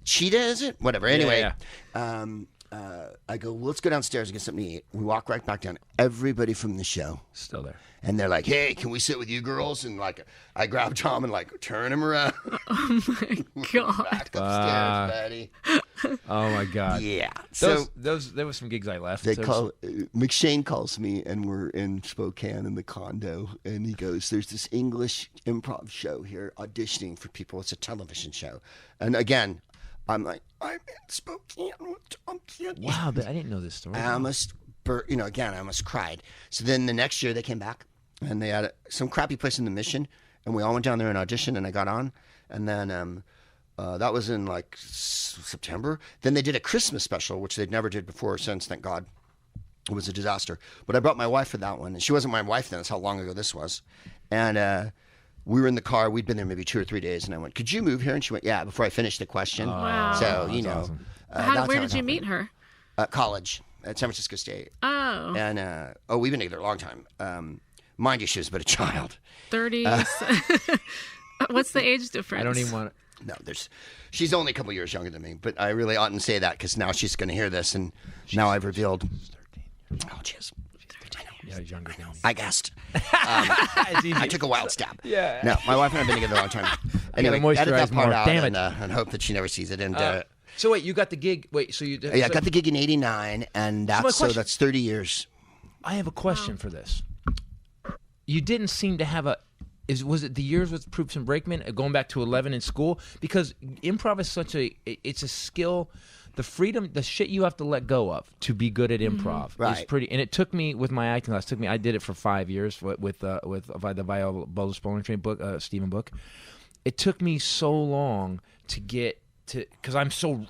cheetah, is it? Whatever, anyway. I go, well, let's go downstairs and get something to eat. We walk right back down. Everybody from the show. Still there. And they're like, hey, can we sit with you girls? And I grab Tom and turn him around. Oh my God. Back upstairs, buddy. Oh my God. Yeah. There was some gigs I left. McShane calls me, and we're in Spokane in the condo, and he goes, there's this English improv show here auditioning for people. It's a television show. And again, I'm like, I'm in Spokane with Tom Kenyon. Wow, but I didn't know this story. I almost cried. So then the next year they came back, and they had some crappy place in the Mission, and we all went down there and auditioned, and I got on. And then that was in September. Then they did a Christmas special, which they'd never did before or since, thank God. It was a disaster. But I brought my wife for that one, and she wasn't my wife then. That's how long ago this was. And we were in the car. We'd been there maybe 2 or 3 days, and I went, could you move here? And she went, yeah, before I finished the question. Wow. So, Awesome. Where did you meet her? College at San Francisco State. Oh. And, we've been together a long time. Mind you, she was but a child. 30s. What's the age difference? I don't even want to. No, she's only a couple years younger than me, but I really oughtn't say that because now she's going to hear this, and now I've revealed. 13. Oh, she is. Yeah, he's younger than me. I guessed. I took a wild stab. Yeah. No, my wife and I have been together a long time. Anyway, edit that part out and hope that she never sees it. And so wait, you got the gig. Wait, so you? I got the gig in '89, and that's 30 years. I have a question for this. You didn't seem to have was it the years with Proops and Brakeman going back to 11 in school? Because improv is it's a skill. The freedom, the shit you have to let go of to be good at improv is pretty. And it took me with my acting class. I did it for 5 years with the Viola Bowler-Spolentrain book, Stephen Book. It took me so long to get to, because I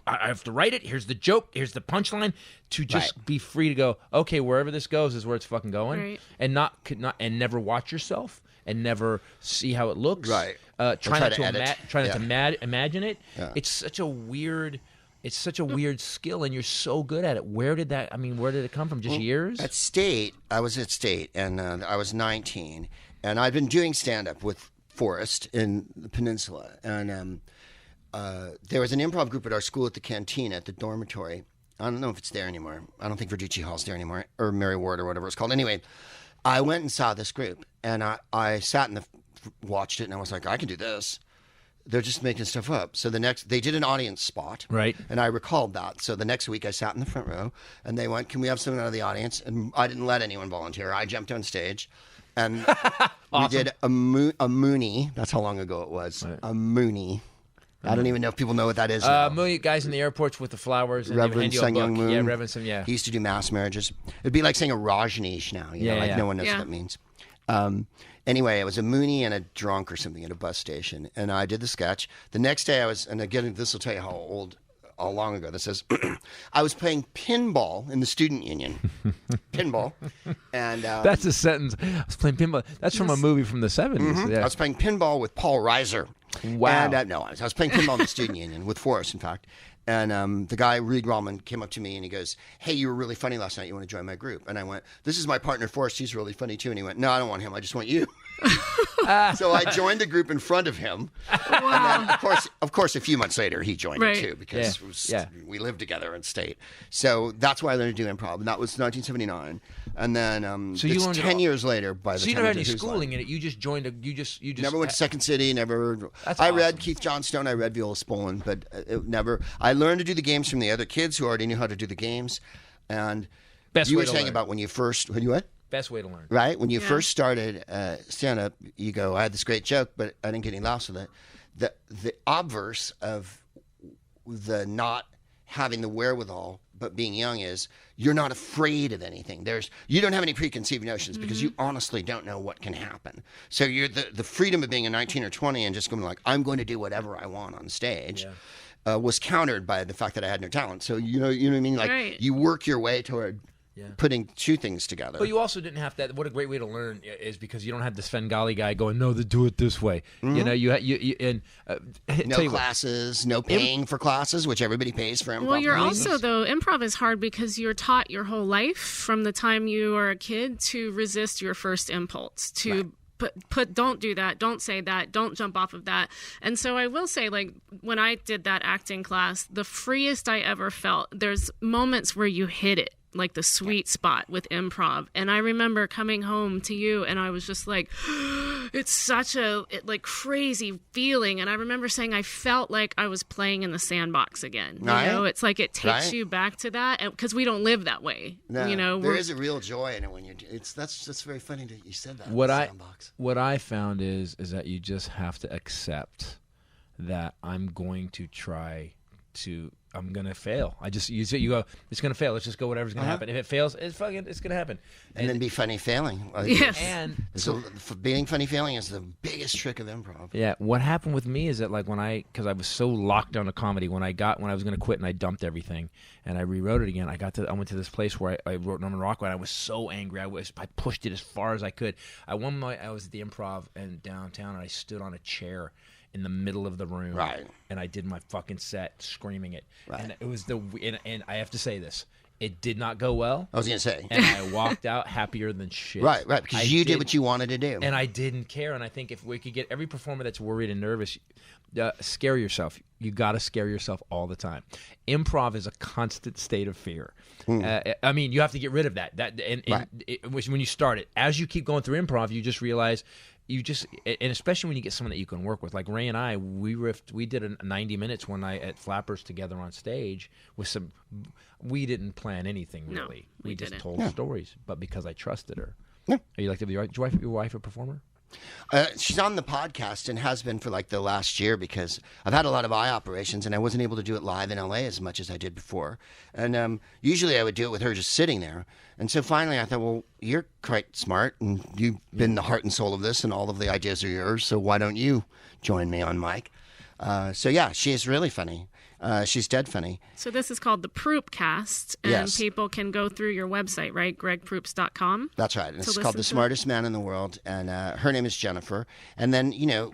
have to write it. Here's the joke. Here's the punchline. To just be free to go. Okay, wherever this goes is where it's fucking going, and and never watch yourself and never see how it looks. Right. Try not to imagine it. Yeah. It's such a weird skill, and you're so good at it. Where did it come from? Just years? At State, I was at State, and I was 19, and I'd been doing stand-up with Forrest in the Peninsula, and there was an improv group at our school at the canteen at the dormitory. I don't know if it's there anymore. I don't think Verducci Hall's there anymore, or Mary Ward or whatever it's called. Anyway, I went and saw this group, and I sat and watched it, and I was like, I can do this. They're just making stuff up. So they did an audience spot. Right. And I recalled that. So the next week I sat in the front row and they went, can we have someone out of the audience? And I didn't let anyone volunteer. I jumped on stage and we did a Mooney. That's how long ago it was. Right. A Mooney. I don't even know if people know what that is. Mooney, guys in the airports with the flowers. And Reverend Sun Young Moon. Yeah, Reverend Sun, yeah. He used to do mass marriages. It'd be like saying a Rajneesh now. No one knows what that means. Anyway, it was a Mooney and a drunk or something at a bus station, and I did the sketch. The next day I was, and again, this will tell you how long ago this is, I was playing pinball in the student union. Pinball. And that's a sentence. I was playing pinball. That's from a movie from the 70s. Mm-hmm. Yeah. I was playing pinball with Paul Reiser. Wow. And, I was playing pinball in the student union with Forrest, in fact. And the guy, Reed Rallman, came up to me and he goes, hey, you were really funny last night. You want to join my group? And I went, this is my partner, Forrest. He's really funny, too. And he went, no, I don't want him. I just want you. So I joined the group in front of him. Wow. And then, of course, a few months later, he joined it, too, because we lived together in state. So that's why I learned to do improv. And that was 1979. And then so you learned 10 years later, by the time you never had any schooling in it. You just joined you just never went to Second City. Never. That's I awesome. read Keith Johnstone. I read Viola Spolin, but it never. I learned to do the games from the other kids who already knew how to do the games. And you were saying about when you what? Best way to learn. Right? When you first started stand-up, you go, I had this great joke, but I didn't get any laughs with it. The obverse of the not having the wherewithal but being young is you're not afraid of anything. You don't have any preconceived notions because you honestly don't know what can happen. So you're the freedom of being a 19 or 20 and just going like, I'm going to do whatever I want on stage. Was countered by the fact that I had no talent. So you know what I mean? Like you work your way toward putting two things together. But you also didn't have that. What a great way to learn is because you don't have the Svengali guy going, no, do it this way. Mm-hmm. You know, no classes, no paying for classes, which everybody pays for improv. Well, you're also, though, improv is hard because you're taught your whole life from the time you are a kid to resist your first impulse, to don't do that, don't say that, don't jump off of that. And so I will say, like, when I did that acting class, the freest I ever felt, there's moments where you hit it, like the sweet spot with improv. And I remember coming home to you and I was just like, it's such a crazy feeling. And I remember saying I felt like I was playing in the sandbox again. You know, it's like it takes you back to that because we don't live that way. No, you know, there is a real joy in it when that's very funny that you said that. What I found is that you just have to accept that I'm going to try to. I'm gonna fail. You go. It's gonna fail. Let's just go. Whatever's gonna happen. If it fails, it's gonna happen. And then be funny failing. Yes. And being funny failing is the biggest trick of improv. Yeah. What happened with me is that because I was so locked down to comedy when I was gonna quit and I dumped everything and I rewrote it again. I went to this place where I wrote Norman Rockwell. And I was so angry. I pushed it as far as I could. I was at the Improv in downtown and I stood on a chair in the middle of the room, and I did my fucking set screaming it, and it was and I have to say this, it did not go well. I was gonna say, and I walked out happier than shit. Right, because you did what you wanted to do, and I didn't care. And I think if we could get every performer that's worried and nervous, scare yourself. You got to scare yourself all the time. Improv is a constant state of fear. I mean, you have to get rid of that. When you start it, as you keep going through improv, you just realize. And especially when you get someone that you can work with, like Ray and I, we did a 90 minutes one night at Flappers together on stage with we didn't plan anything really. No, we just didn't. told stories, but because I trusted her. Yeah. Are you like your wife a performer? She's on the podcast and has been for like the last year because I've had a lot of eye operations and I wasn't able to do it live in LA as much as I did before. And usually I would do it with her just sitting there. And so finally I thought, well, you're quite smart and you've been the heart and soul of this and all of the ideas are yours. So why don't you join me on mic? So yeah, she is really funny. She's dead funny. So this is called the Proopcast, and people can go through your website, right? GregProops.com. That's right. And it's called The Smartest Man in the World, and her name is Jennifer. And then, you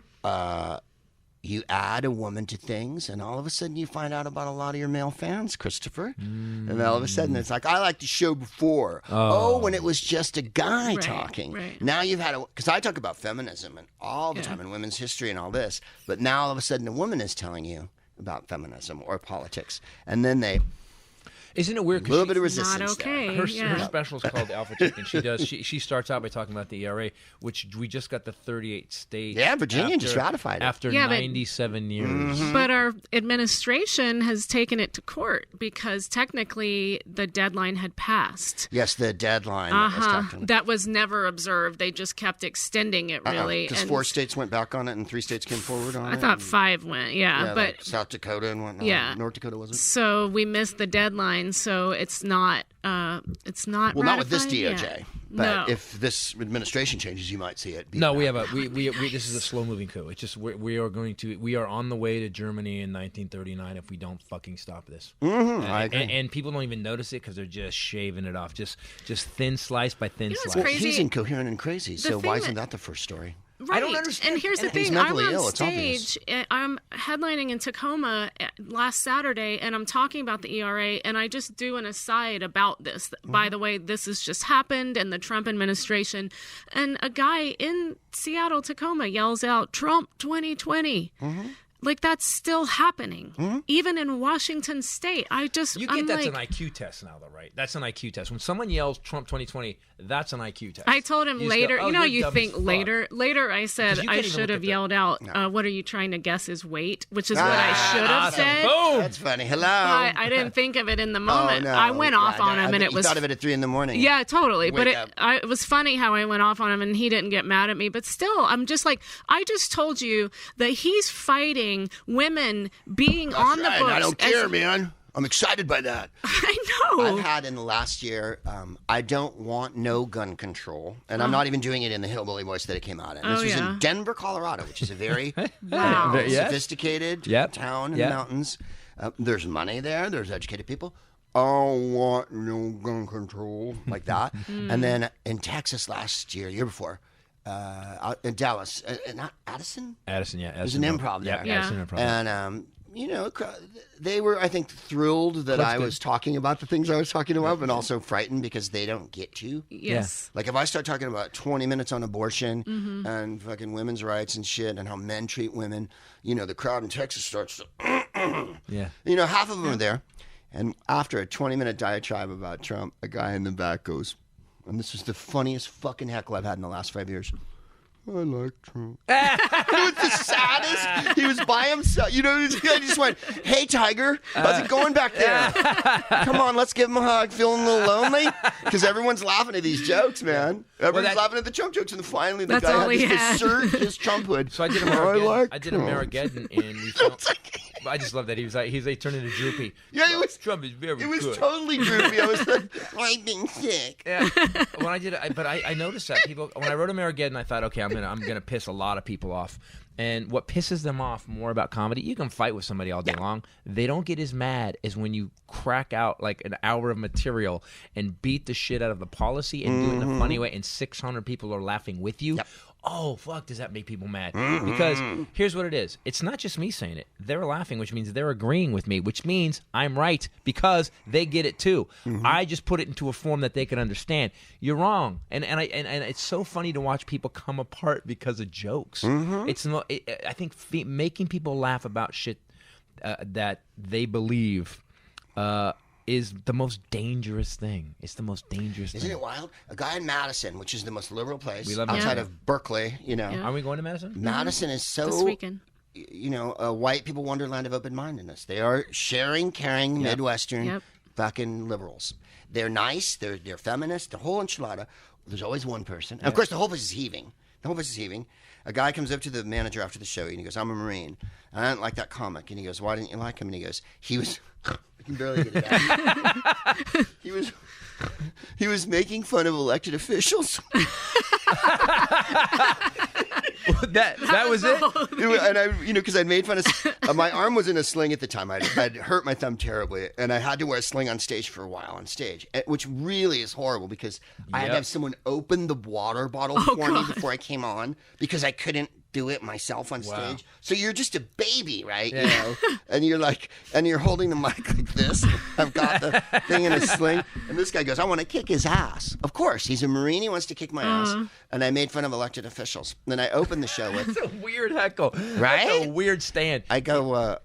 add a woman to things, and all of a sudden you find out about a lot of your male fans, Christopher. And all of a sudden it's like, I liked the show before. When it was just a guy talking. Right. Now you've had because I talk about feminism and all the time and women's history and all this, but now all of a sudden a woman is telling you about feminism or politics, and then they Isn't it weird? A little 'Cause bit of Not resistance okay. her yeah. special is called Alpha Chicken. She starts out by talking about the ERA, which we just got the 38 states. Yeah, Virginia just ratified it. after Yeah, but- 97 years. But our administration has taken it to court because technically the deadline had passed. Yes, the deadline. that was talked about. That was never observed. They just kept extending it, really. Because And 4 states went back on it and 3 states came forward on it. I thought 5 went, Yeah, but like South Dakota and whatnot. Yeah. North Dakota wasn't. so we missed the deadline. So it's not. It's not. Well, not with this ratified DOJ. yet. But No. if this administration changes, you might see it. No, we have this is a slow moving coup. It's just we are on the way to Germany in 1939 if we don't fucking stop this. I agree. And people don't even notice it because they're just shaving it off, just thin slice by thin what's slice. Well, crazy? he's incoherent and crazy, so thing why isn't that- that the first story? Right. I don't understand. And here's the And thing: he's mentally I'm on ill, it's obvious. stage. I'm headlining in Tacoma last Saturday, and I'm talking about the ERA. And I just do an aside about this. By the way, this has just happened, and the Trump administration. And a guy in Seattle, Tacoma, yells out, "Trump 2020." Like that's still happening, even in Washington State. You get I'm that's like, an IQ test now, though, right? That's an IQ test. When someone yells Trump 2020, that's an IQ test. I told him You just later. go, "Oh, you know, you're you dumb think as fuck." later. Later, I said 'Cause you I can't even should look have at the- yelled out, "What are you trying to guess his weight?" Which is what I should have awesome. said. Boom! That's funny. Hello. I didn't think of it in the moment. Oh, no. I went off Yeah, on him, and it you was thought of it at 3 a.m. yeah, totally. But Wake up. it was funny how I went off on him, and he didn't get mad at me. But still, I'm just like, I just told you that he's fighting women being That's on the right. books. I don't care, man. I'm excited by that. I know. I've had in the last year, I don't want no gun control. And I'm not even doing it in the hillbilly voice that it came out in. This Oh, was yeah. in Denver, Colorado, which is a very Wow. Yeah. sophisticated Yep. town in Yep. the mountains. There's money there. There's educated people. I don't want no gun control like that. And then in Texas last year before, out in Dallas, not Addison? Addison, yeah. There's an improv there. Yeah, Addison improv. And, they were, I think, thrilled that I Clifton. was talking about the things I was talking about, but also frightened because they don't get to. Yes. Like, if I start talking about 20 minutes on abortion and fucking women's rights and shit and how men treat women, the crowd in Texas starts to, Yeah. half of them are there. And after a 20-minute diatribe about Trump, a guy in the back goes, and this was the funniest fucking heckle I've had in the last 5 years. I like Trump. It was the saddest. He was by himself. He just went, "Hey, Tiger, how's it going back there? Come on, let's give him a hug. Feeling a little lonely?" Because everyone's laughing at these jokes, man. Everyone's laughing at the Trump jokes, and then finally the That's guy all had he to had. assert his Trumphood. So I did a Amerigeddon, and we filmed, I just love that he turned into droopy. Yeah, it was. Trump is very It was good. totally droopy. I was like, "I'm being sick." Yeah. When I noticed that people when I wrote Amerigeddon, I thought, okay, I'm gonna piss a lot of people off. And what pisses them off more about comedy, you can fight with somebody all day long. They don't get as mad as when you crack out like an hour of material and beat the shit out of the policy and do it in a funny way, and 600 people are laughing with you. Yep. Oh, fuck, does that make people mad? Because here's what it is. It's not just me saying it. They're laughing, which means they're agreeing with me, which means I'm right because they get it too. I just put it into a form that they can understand. You're wrong. And it's so funny to watch people come apart because of jokes. It's not, I think making people laugh about shit that they believe is the most dangerous thing. It's the most dangerous Isn't thing. it wild? A guy in Madison, which is the most liberal place We love outside Madison. of Berkeley, Are we going to Madison? Madison is so This weekend. A white people wonderland of open-mindedness. They are sharing, caring, Midwestern Yep. fucking liberals. They're nice. They're feminist. The whole enchilada. There's always one person. And of course, the whole place is heaving. A guy comes up to the manager after the show and he goes, "I'm a Marine. And I didn't like that comic." And he goes, "Why didn't you like him?" And he goes, "He was..." I can barely get it out. He was making fun of elected officials. that was it? And I, because I'd made fun of, my arm was in a sling at the time. I'd hurt my thumb terribly, and I had to wear a sling on stage for a while on stage, which really is horrible because I had to have someone open the water bottle for me before I came on because I couldn't do it myself on stage. So you're just a baby, right? Yeah. And you're like, and you're holding the mic like this. I've got the thing in a sling, and this guy goes, "I want to kick his ass." Of course, he's a Marine. He wants to kick my ass. And I made fun of elected officials. Then I opened the show with, It's a weird heckle. Right? That's a weird stand. I go,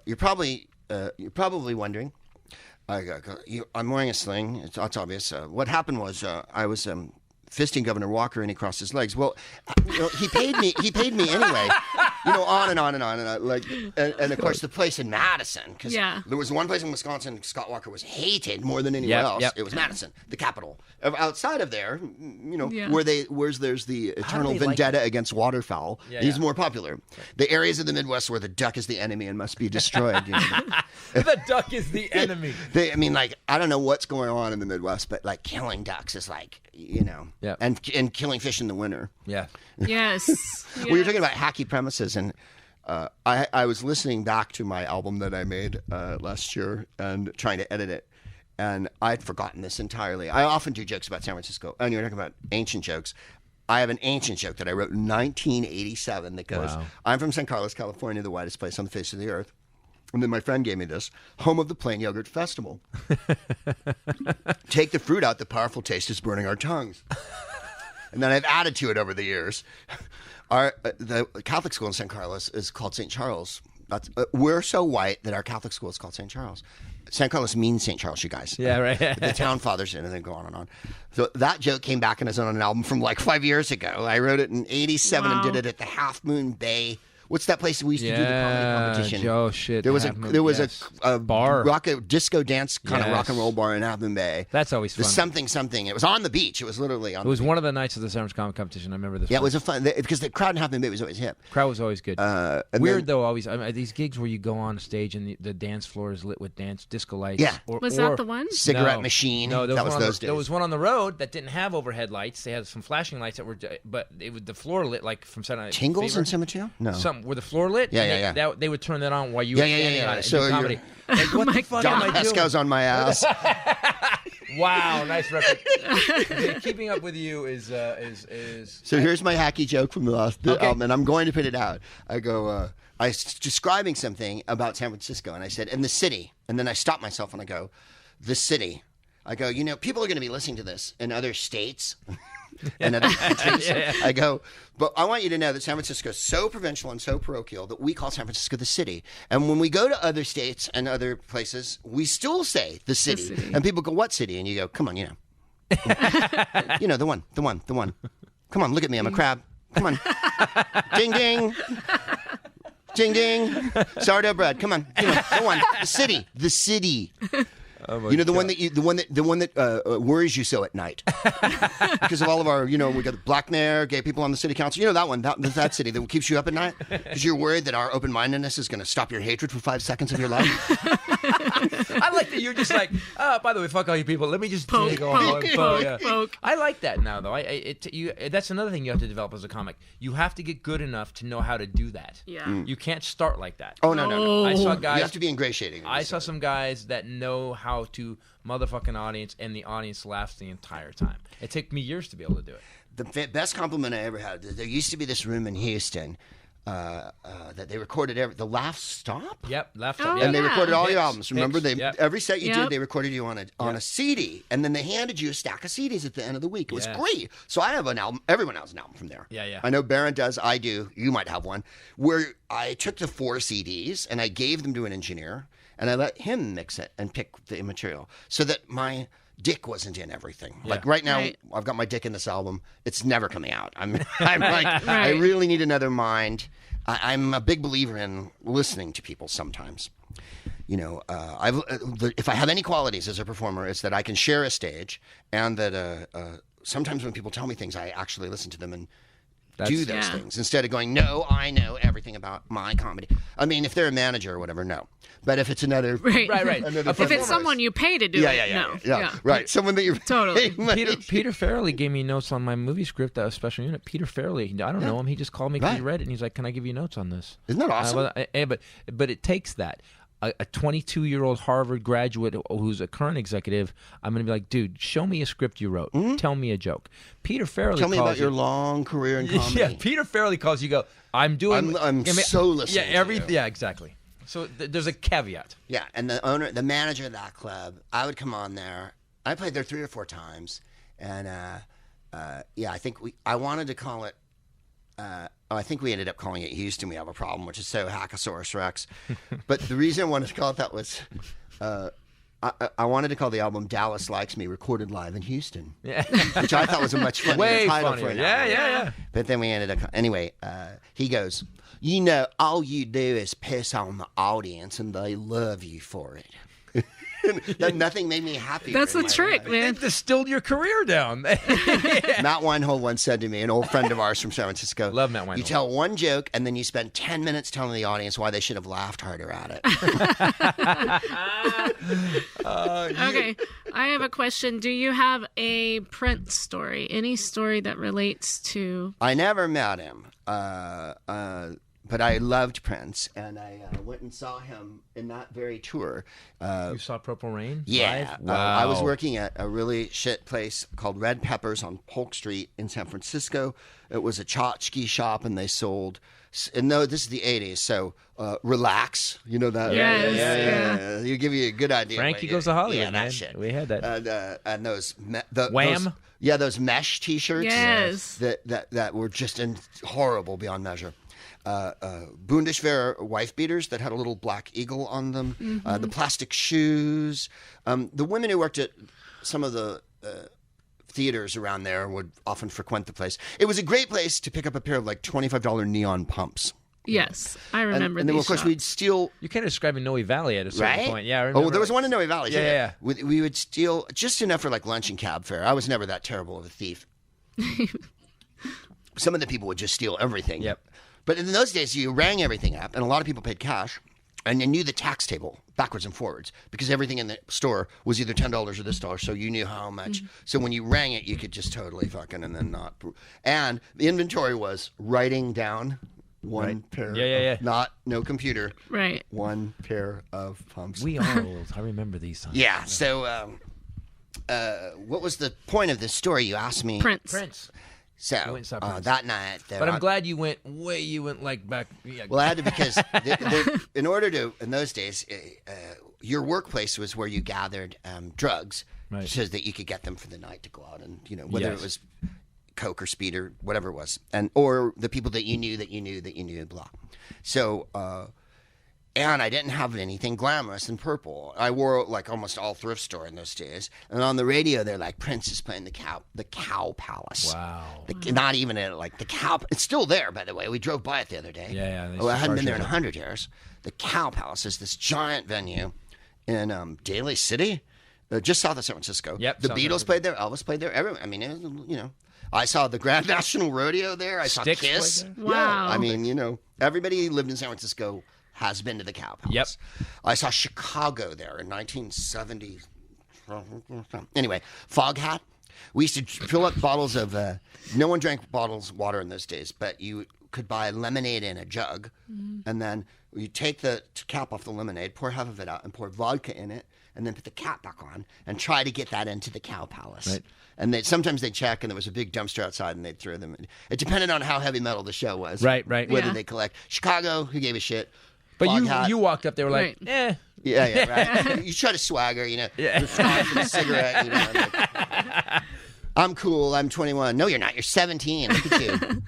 you're probably wondering, I'm wearing a sling. It's obvious. What happened was I was fisting Governor Walker, and he crossed his legs. Well, he paid me. He paid me anyway. On and on and on, and of course the place in Madison, because there was one place in Wisconsin Scott Walker was hated more than anywhere else. It was Madison, the capital. Outside of there, where there's the eternal vendetta against waterfowl, he's more popular. Right. The areas of the Midwest where the duck is the enemy and must be destroyed. The duck is the enemy. I don't know what's going on in the Midwest, but like killing ducks is like, and killing fish in the winter. Yeah. Yes. We were talking about hacky premises, and I was listening back to my album that I made last year and trying to edit it, and I'd forgotten this entirely. I often do jokes about San Francisco, and you're talking about ancient jokes. I have an ancient joke that I wrote in 1987 that goes, I'm from San Carlos, California, the whitest place on the face of the earth. And then my friend gave me this, home of the Plain Yogurt Festival. Take the fruit out, the powerful taste is burning our tongues. And then I've added to it over the years. The Catholic school in San Carlos is called St. Charles. We're so white that our Catholic school is called St. Charles. San Carlos means St. Charles, you guys. Yeah, right. The town fathers, and then go on and on. So that joke came back and is on an album from like 5 years aago. I wrote it in 87 and did it at the Half Moon Bay. What's that place we used to do the comedy competition? Oh shit! There was a bar, disco dance kind of rock and roll bar in Half Moon Bay. That's always fun. The something. It was on the beach. It was literally on. It was one of the nights of the Summer Comic Competition. I remember this. Yeah, it was a fun because the crowd in Half Moon Bay was always hip. Crowd was always good. Weird though, always these gigs where you go on stage and the dance floor is lit with disco lights. Yeah, was that the one? Cigarette machine. No, that was those days. There was one on the road that didn't have overhead lights. They had some flashing lights that were, but the floor lit like from Saturday Night Fever. Tingles and Cemetery? No, were the floor lit? Yeah. They would turn that on while you were standing on it. So comedy. Like, what the fuck John am I doing? Pesco's on my ass. Wow, nice reference. Keeping Up With You is. So here's my hacky joke from the last album, and I'm going to put it out. I go, I was describing something about San Francisco, and I said, "in the city," and then I stopped myself and I go, "the city." I go, people are going to be listening to this in other states. And other countries. I go, but I want you to know that San Francisco is so provincial and so parochial that we call San Francisco the city. And when we go to other states and other places, we still say the city. And people go, what city? And you go, come on, the one. Come on, look at me. I'm a crab. Come on. Ding, ding. Ding, ding. Sourdough bread. Come on. Go on. The city. Oh the one that worries you so at night because of all of our, we got the black mayor, gay people on the city council. That one, that city that keeps you up at night because you're worried that our open-mindedness is going to stop your hatred for 5 seconds of your life. I like that you're just like, by the way, fuck all you people. Let me just poke. I like that now, though. That's another thing you have to develop as a comic. You have to get good enough to know how to do that. Yeah. You can't start like that. Oh, no. I saw guys. You have to be ingratiating. I saw some guys that know how to motherfucking audience, and the audience laughs the entire time. It took me years to be able to do it. The best compliment I ever had, there used to be this room in Houston that they recorded the Laugh Stop? Yep, Laugh Stop. And they recorded all your albums. Remember, every set you did, they recorded you on a CD, and then they handed you a stack of CDs at the end of the week. It was great. So I have an album. Everyone has an album from there. Yeah. I know Barron does. I do. You might have one. Where I took the 4 CDs, and I gave them to an engineer, and I let him mix it and pick the material so that my dick wasn't in everything. Yeah. Like right now, I've got my dick in this album. It's never coming out. I'm like, I really need another mind. I'm a big believer in listening to people sometimes. If I have any qualities as a performer, it's that I can share a stage, and that sometimes when people tell me things, I actually listen to them and do those things instead of going, no, I know everything about my comedy. I mean, if they're a manager or whatever, no. But if it's another... Right. If it's someone you pay to do it, no. Yeah, right. Someone that you're... Totally. Peter Farrelly gave me notes on my movie script, that was special unit. Peter Farrelly, I don't know him. He just called me because he read it, and he's like, can I give you notes on this? Isn't that awesome? But it takes that. A 22-year-old Harvard graduate who's a current executive, I'm going to be like, dude, show me a script you wrote. Mm-hmm. Tell me a joke. Peter Farrelly Tell me about your long career in comedy. Yeah, Peter Farrelly calls you, go, I'm so listening to you. Yeah, exactly. So there's a caveat. Yeah, and the manager of that club, I would come on there. I played there 3 or 4 times, and I think I wanted to call it. I think we ended up calling it Houston. We have a problem, which is so Hackosaurus Rex. But the reason I wanted to call it that was, I wanted to call the album "Dallas Likes Me," recorded live in Houston, Yeah. which I thought was a much funnier Way title funnier. for an Yeah, album. yeah. But then we ended up anyway. He goes, "You know, all you do is piss on the audience, and they love you for it." Nothing made me happier. That's in the my trick, life. man. It distilled your career down. Matt Weinhold once said to me, an old friend of ours from San Francisco, Love Matt Weinhold. You tell one joke, and then you spend 10 minutes telling the audience why they should have laughed harder at it. Okay, I have a question. Do you have a Prince story? Any story that relates to? I never met him, but I loved Prince, and I went and saw him in that very tour. You saw Purple Rain? Yeah. Live? Wow. I was working at a really shit place called Red Peppers on Polk Street in San Francisco. It was a tchotchke shop, and they sold... And no, this is the 80s, so Relax. You know that? Yes, Yeah. You give you a good idea. Frankie Goes to Hollywood, Yeah, man. that shit. We had that. And those... Wham? Those mesh T-shirts. Yes. That were just horrible beyond measure. Bundeswehr wife beaters that had a little black eagle on them, the plastic shoes. The women who worked at some of the theaters around there would often frequent the place. It was a great place to pick up a pair of like $25 neon pumps. Yes, I remember. And then, these of course, shops. we'd steal. You can't describe Noe Valley at a certain Right? point. Yeah, I remember. Oh, there was one in Noe Valley. too. Yeah. We would steal just enough for like lunch and cab fare. I was never that terrible of a thief. Some of the people would just steal everything. Yep. But in those days, you rang everything up, and a lot of people paid cash, and you knew the tax table backwards and forwards because everything in the store was either $10 or this dollar, so you knew how much. So when you rang it, you could just totally fucking and then not. And the inventory was writing down one pair. Yeah. No computer. Right. One pair of pumps. We are old. I remember these songs. Yeah. So, what was the point of this story? You asked me. Prince. So went and saw Prince. that night, But I'm glad you went like back. Yeah. Well, I had to because in order to in those days, your workplace was where you gathered drugs, Right. so that you could get them for the night to go out and whether Yes. it was coke or speed or whatever it was, and or the people that you knew, blah. So. And I didn't have anything glamorous in purple. I wore like almost all thrift store in those days. And on the radio, they're like, Prince is playing the Cow Palace. Wow. Not even the Cow. It's still there, by the way. We drove by it the other day. Yeah. Oh, I hadn't been there in 100 years. The Cow Palace is this giant venue in Daly City, just south of San Francisco. Yep, The south of Beatles San played there. Elvis played there. Everyone. I mean, it was, I saw the Grand National Rodeo there. I Styx saw Kiss. played there? Wow. Yeah. I mean, everybody who lived in San Francisco has been to the Cow Palace. Yep. I saw Chicago there in 1970. Anyway, Foghat. We used to fill up bottles of. No one drank water in those days, but you could buy lemonade in a jug, and then you take the cap off the lemonade, pour half of it out, and pour vodka in it, and then put the cap back on, and try to get that into the Cow Palace. Right. And sometimes they'd check, and there was a big dumpster outside, and they'd throw them in. It depended on how heavy metal the show was. Right. Whether Yeah. they collect. Chicago, who gave a shit? But Foghat. you walked up there like, Right. Yeah, right. You try to swagger, Yeah. the scarf and the cigarette, like, I'm cool, I'm 21. No, you're not. You're 17. Look at you.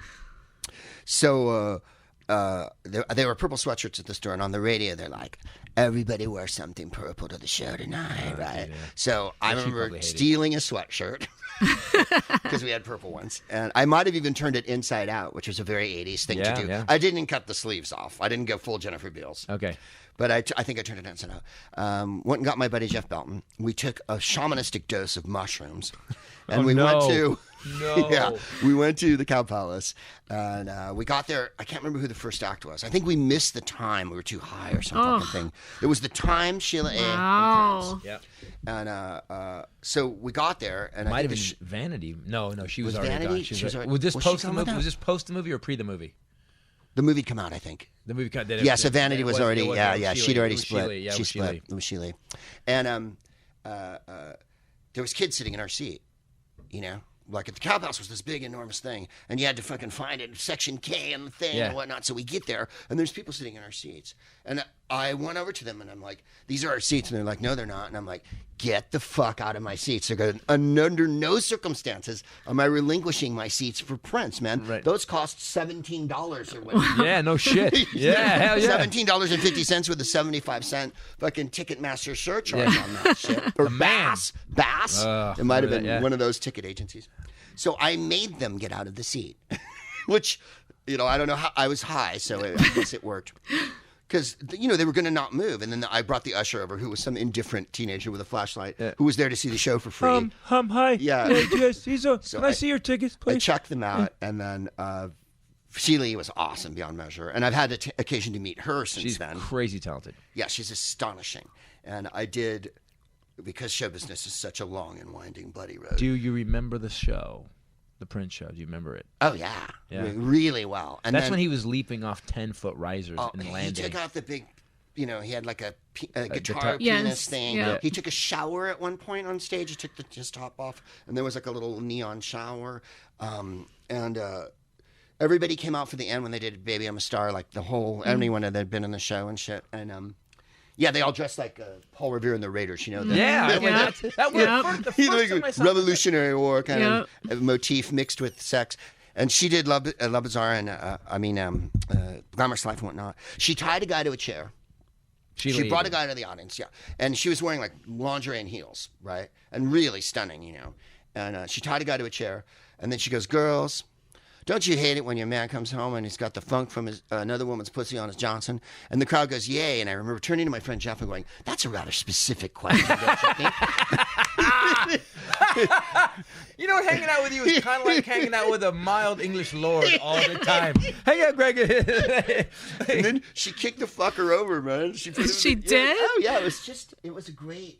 So there were purple sweatshirts at the store, and on the radio they're like, everybody wear something purple to the show tonight, right? yeah. So I Which you remember probably hated. stealing a sweatshirt. Because we had purple ones. And I might have even turned it inside out, which was a very 80s thing Yeah, to do. yeah. I didn't cut the sleeves off. I didn't go full Jennifer Beals. Okay. But I think I turned it inside out. Went and got my buddy Jeff Belton. We took a shamanistic dose of mushrooms. And we went to... No. Yeah, we went to the Cow Palace, and we got there. I can't remember who the first act was. I think we missed the time. We were too high or some fucking thing. It was the time, Sheila A. Wow. Yeah. And so we got there, and I Might think have been Vanity. No, she was Was already Vanity? gone. She She was was already- was this was she post the gone movie? with Was that? this post the movie or pre the movie? the movie come out, I think. The movie cut. Did Yeah, so Vanity was already, it was yeah, Sheila. she'd already It was split. Sheila. Yeah, She it was split. Sheila. It was Sheila. And there was kids sitting in our seat, Like at the Cow Palace was this big, enormous thing, and you had to fucking find it, Section K and the thing Yeah. and whatnot. So we get there, and there's people sitting in our seats. And I went over to them and I'm like, these are our seats. And they're like, no, they're not. And I'm like, get the fuck out of my seats. They're going, under no circumstances am I relinquishing my seats for Prince, man. Right. Those cost $17 or whatever. Yeah, no shit. Yeah, hell yeah. $17.50 with a 75-cent fucking Ticketmaster surcharge on that shit. Or Bass. It might have been one of those ticket agencies. So I made them get out of the seat, which, I don't know how, I was high, so I guess it worked. Because, they were going to not move. And then I brought the usher over, who was some indifferent teenager with a flashlight, who was there to see the show for free. Hi. Yeah. Can I see your tickets, please? I checked them out, and then Sheila was awesome beyond measure. And I've had occasion to meet her since then. She's crazy talented. Yeah, she's astonishing. And I did, because show business is such a long and winding bloody road. Do you remember the show? The Prince show. Do you remember it? Oh, yeah. Really well. And that's when he was leaping off 10-foot risers and landing. He took off the big, he had like a guitar penis thing. Yeah. He took a shower at one point on stage. He took his top off, and there was like a little neon shower. And everybody came out for the end when they did Baby I'm a Star, like anyone that had been in the show and shit. And they all dressed like Paul Revere and the Raiders, that. That was the first time I saw Revolutionary War kind of motif mixed with sex. And she did Love Bizarre and, Glamorous Life and whatnot. She tied a guy to a chair. She brought a guy to the audience, and she was wearing like lingerie and heels, right? And really stunning, And she tied a guy to a chair, and then she goes, "Girls, don't you hate it when your man comes home and he's got the funk from another woman's pussy on his Johnson?" And the crowd goes, "Yay!" And I remember turning to my friend Jeff and going, "That's a rather specific question, don't you think?" Hanging out with you is kind of like hanging out with a mild English lord all the time. Hang out, Greg. And then she kicked the fucker over, man. She did? Oh, yeah. It was a great.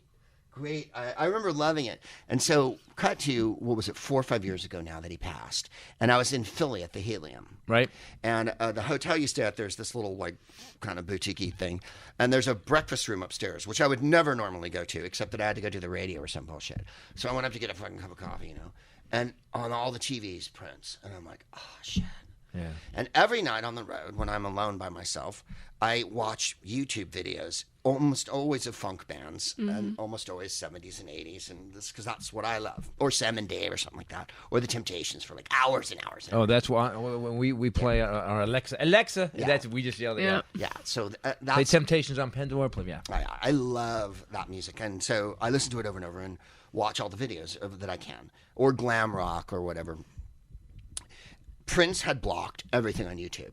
I remember loving it. And so, cut to, 4 or 5 years ago now that he passed. And I was in Philly at the Helium. Right. And the hotel you stay at, there's this little, like, kind of boutique-y thing. And there's a breakfast room upstairs, which I would never normally go to, except that I had to go to the radio or some bullshit. So I went up to get a fucking cup of coffee, And on all the TVs, Prince. And I'm like, oh, shit. Yeah. And every night on the road, when I'm alone by myself, I watch YouTube videos, almost always of funk bands, and almost always 70s and 80s, and because that's what I love, or Sam and Dave or something like that, or the Temptations for like hours and hours. Oh, that's why when we play our Alexa, that's we just yelled at. Yeah. So that's play Temptations on Pandora. I love that music, and so I listen to it over and over and watch all the videos that I can, or glam rock or whatever. Prince had blocked everything on YouTube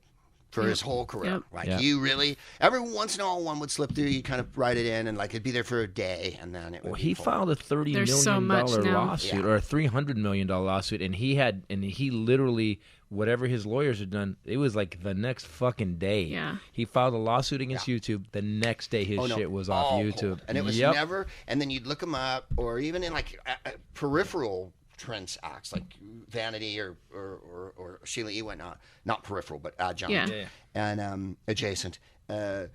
for his whole career. You really, every once in a while one would slip through, you kind of write it in and like it'd be there for a day and then it would he filed a $30 million lawsuit or a $300 million lawsuit, and he literally, whatever his lawyers had done, it was like the next fucking day. Yeah. He filed a lawsuit against YouTube. The next day his shit was off YouTube. And it was never, and then you'd look him up, or even in like peripheral Prince acts like Vanity or Sheila E. whatnot, not peripheral but adjunct and adjacent. The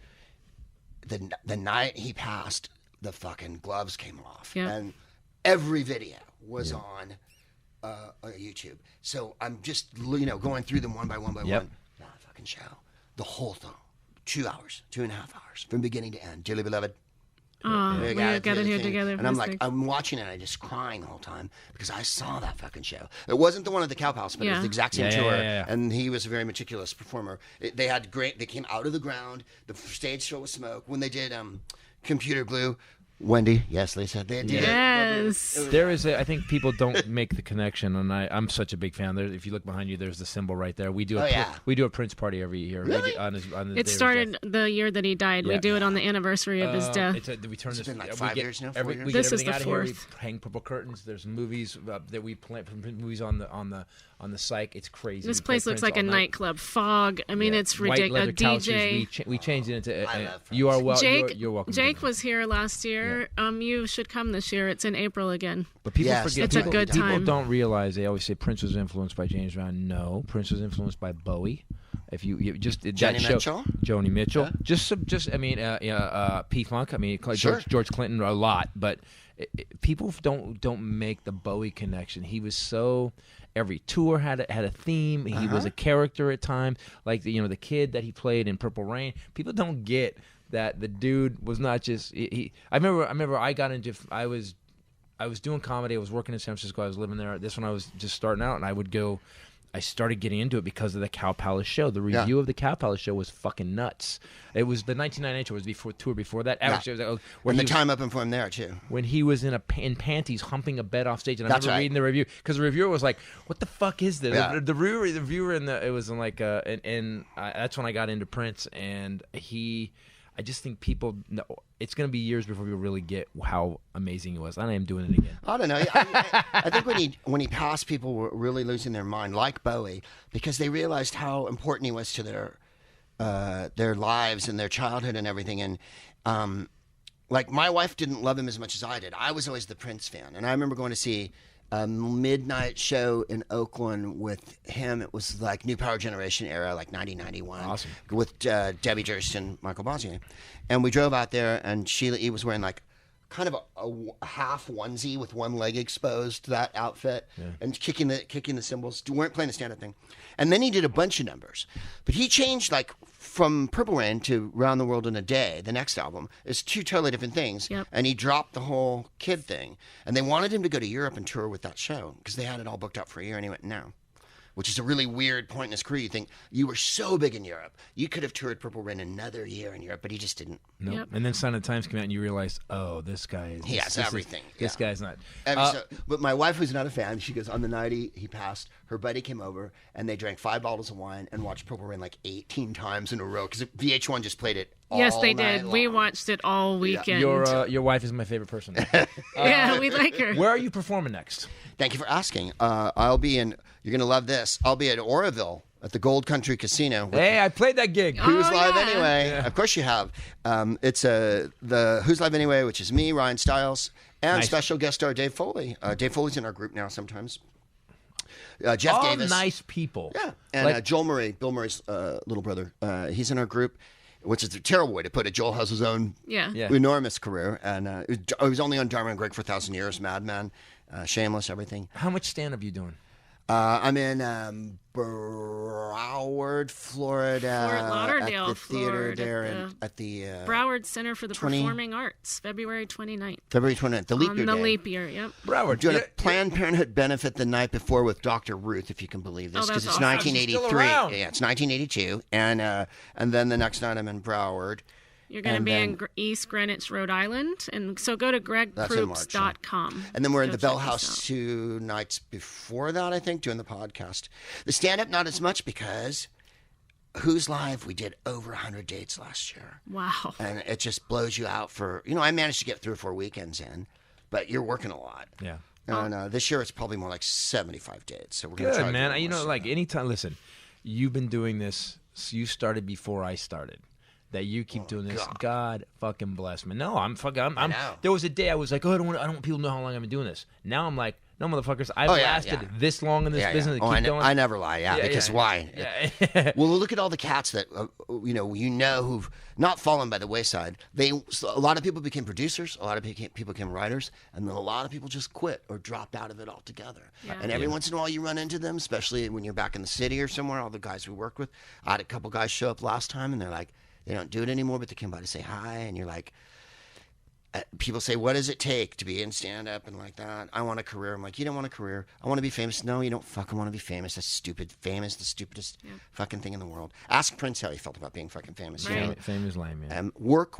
night he passed, the fucking gloves came off, and every video was on YouTube. So I'm just going through them one by one. That fucking show, the whole thing, 2 hours, 2.5 hours from beginning to end. Dearly beloved. We gathered here together. And I'm like, I'm watching it and I'm just crying the whole time because I saw that fucking show. It wasn't the one at the Cow Palace, but it was the exact same tour. And he was a very meticulous performer. They came out of the ground. The stage show was smoke. When they did Computer Glue, Wendy, yes, Lisa, they did. Yes. There is I think people don't make the connection, and I'm such a big fan. If you look behind you, there's the symbol right there. We do a Prince party every year. Really? It started the year that he died. We do it on the anniversary of his death. We turn It's been like 5 years now. 4 years. We This get is the everything out of here. fourth. We hang purple curtains. There's movies that we play. Movies on the psych. It's crazy. This place looks like a nightclub. Fog. I mean, it's ridiculous. White leather A DJ. couches. We changed it into. I love You are well. Jake, you're welcome. Jake was here last year. You should come this year. It's in April again. But people Yes, forget. It's a good People time. don't realize. They always say Prince was influenced by James Brown. No, Prince was influenced by Bowie. If you just Joni Mitchell? Joni Mitchell, Yeah. P Funk. I mean, Sure. George Clinton a lot, but people don't make the Bowie connection. He was so. Every tour had a theme. He was a character at times, like the kid that he played in Purple Rain. People don't get that the dude was not just he. I remember I got into I was doing comedy. I was working in San Francisco. I was living there. This when I was just starting out, and I started getting into it because of the Cow Palace show. The review of the Cow Palace show was fucking nuts. It was the 1998 show. It was tour before that. Actually, it was, and the time up and from there too. When he was in panties humping a bed off stage, and I remember reading the review because the reviewer was like, "What the fuck is this?" Yeah. The reviewer it was in like that's when I got into Prince, and I just think people know it's going to be years before people really get how amazing he was. I am doing it again. I don't know. I think when he passed, people were really losing their mind, like Bowie, because they realized how important he was to their lives and their childhood and everything. And like my wife didn't love him as much as I did. I was always the Prince fan, and I remember going to see a midnight show in Oakland with him. It was like New Power Generation era, like 1991. Awesome. With Debbie Durst and Michael Bosniak. And we drove out there, and he was wearing like kind of a half onesie with one leg exposed to that outfit, and kicking the cymbals. Weren't playing the stand-up thing. And then he did a bunch of numbers. But he changed like from Purple Rain to Round the World in a Day, the next album, is two totally different things. Yep. And he dropped the whole kid thing. And they wanted him to go to Europe and tour with that show because they had it all booked up for a year, and he went, no. Which is a really weird point in his career. You think you were so big in Europe. You could have toured Purple Rain another year in Europe, but he just didn't. No. Yep. And then Sign of the Times came out, and you realized, oh, this guy is... He has everything. This guy's not... But my wife, who's not a fan, she goes, on the night he passed, her buddy came over, and they drank 5 bottles of wine and watched Purple Rain like 18 times in a row, because VH1 just played it all Yes, they night did. long. We watched it all weekend. Your wife is my favorite person. Yeah, we like her. Where are you performing next? Thank you for asking. I'll be in... You're going to love this. I'll be at Oroville at the Gold Country Casino. Hey, I played that gig. Who's Live yeah. Anyway? Yeah. Of course you have. It's the Who's Live Anyway, which is me, Ryan Stiles, and special guest star Dave Foley. Dave Foley's in our group now sometimes. Jeff All Davis. nice people. Yeah. And Joel Murray, Bill Murray's little brother. He's in our group, which is a terrible way to put it. Joel has his own enormous career. And he was only on Dharma and Greg for 1,000 years, Mad Men, Shameless, everything. How much stand-up are you doing? I'm in Broward, Florida. Fort Lauderdale, at the theater Florida, there at the Broward Center for the Performing Arts, February 29th. February 29th, the leap year On the day. leap year, yep. Broward. Doing a Planned Parenthood benefit the night before with Dr. Ruth, if you can believe this, Oh, because that's it's awesome. 1983. She's still around. Yeah, it's 1982, and then the next night I'm in Broward. You're going to And be then- in East Greenwich, Rhode Island, and so go to gregproops.com. And then we're in Go the Bell check us House out. 2 nights before that, I think, doing the podcast. The stand-up, not as much, because Who's Live, we did over 100 dates last year. Wow. And it just blows you out for, I managed to get 3 or 4 weekends in, but you're working a lot. Yeah. And this year it's probably more like 75 dates. So we're going to try Good, to man. do more. Like anytime, listen, you've been doing this. So you started before I started. That you keep doing this. God fucking bless me. No, I'm fucking. I'm know. There was a day I was like, oh, I don't want people to know how long I've been doing this. Now I'm like, no, motherfuckers, I've lasted this long in this business. Oh, Keep going. I never lie, because why? Yeah. Well, look at all the cats that who've not fallen by the wayside. A lot of people became producers, a lot of people became writers, and then a lot of people just quit or dropped out of it altogether. Yeah. And every once in a while, you run into them, especially when you're back in the city or somewhere. All the guys we worked with, I had a couple guys show up last time, and they're like, they don't do it anymore, but they come by to say hi, and you're like. People say, what does it take to be in stand-up and like that? I want a career. I'm like, you don't want a career. I want to be famous. No, you don't fucking want to be famous. That's stupid. Famous, the stupidest fucking thing in the world. Ask Prince how he felt about being fucking famous. Right. You know? Fame is lame, yeah. Work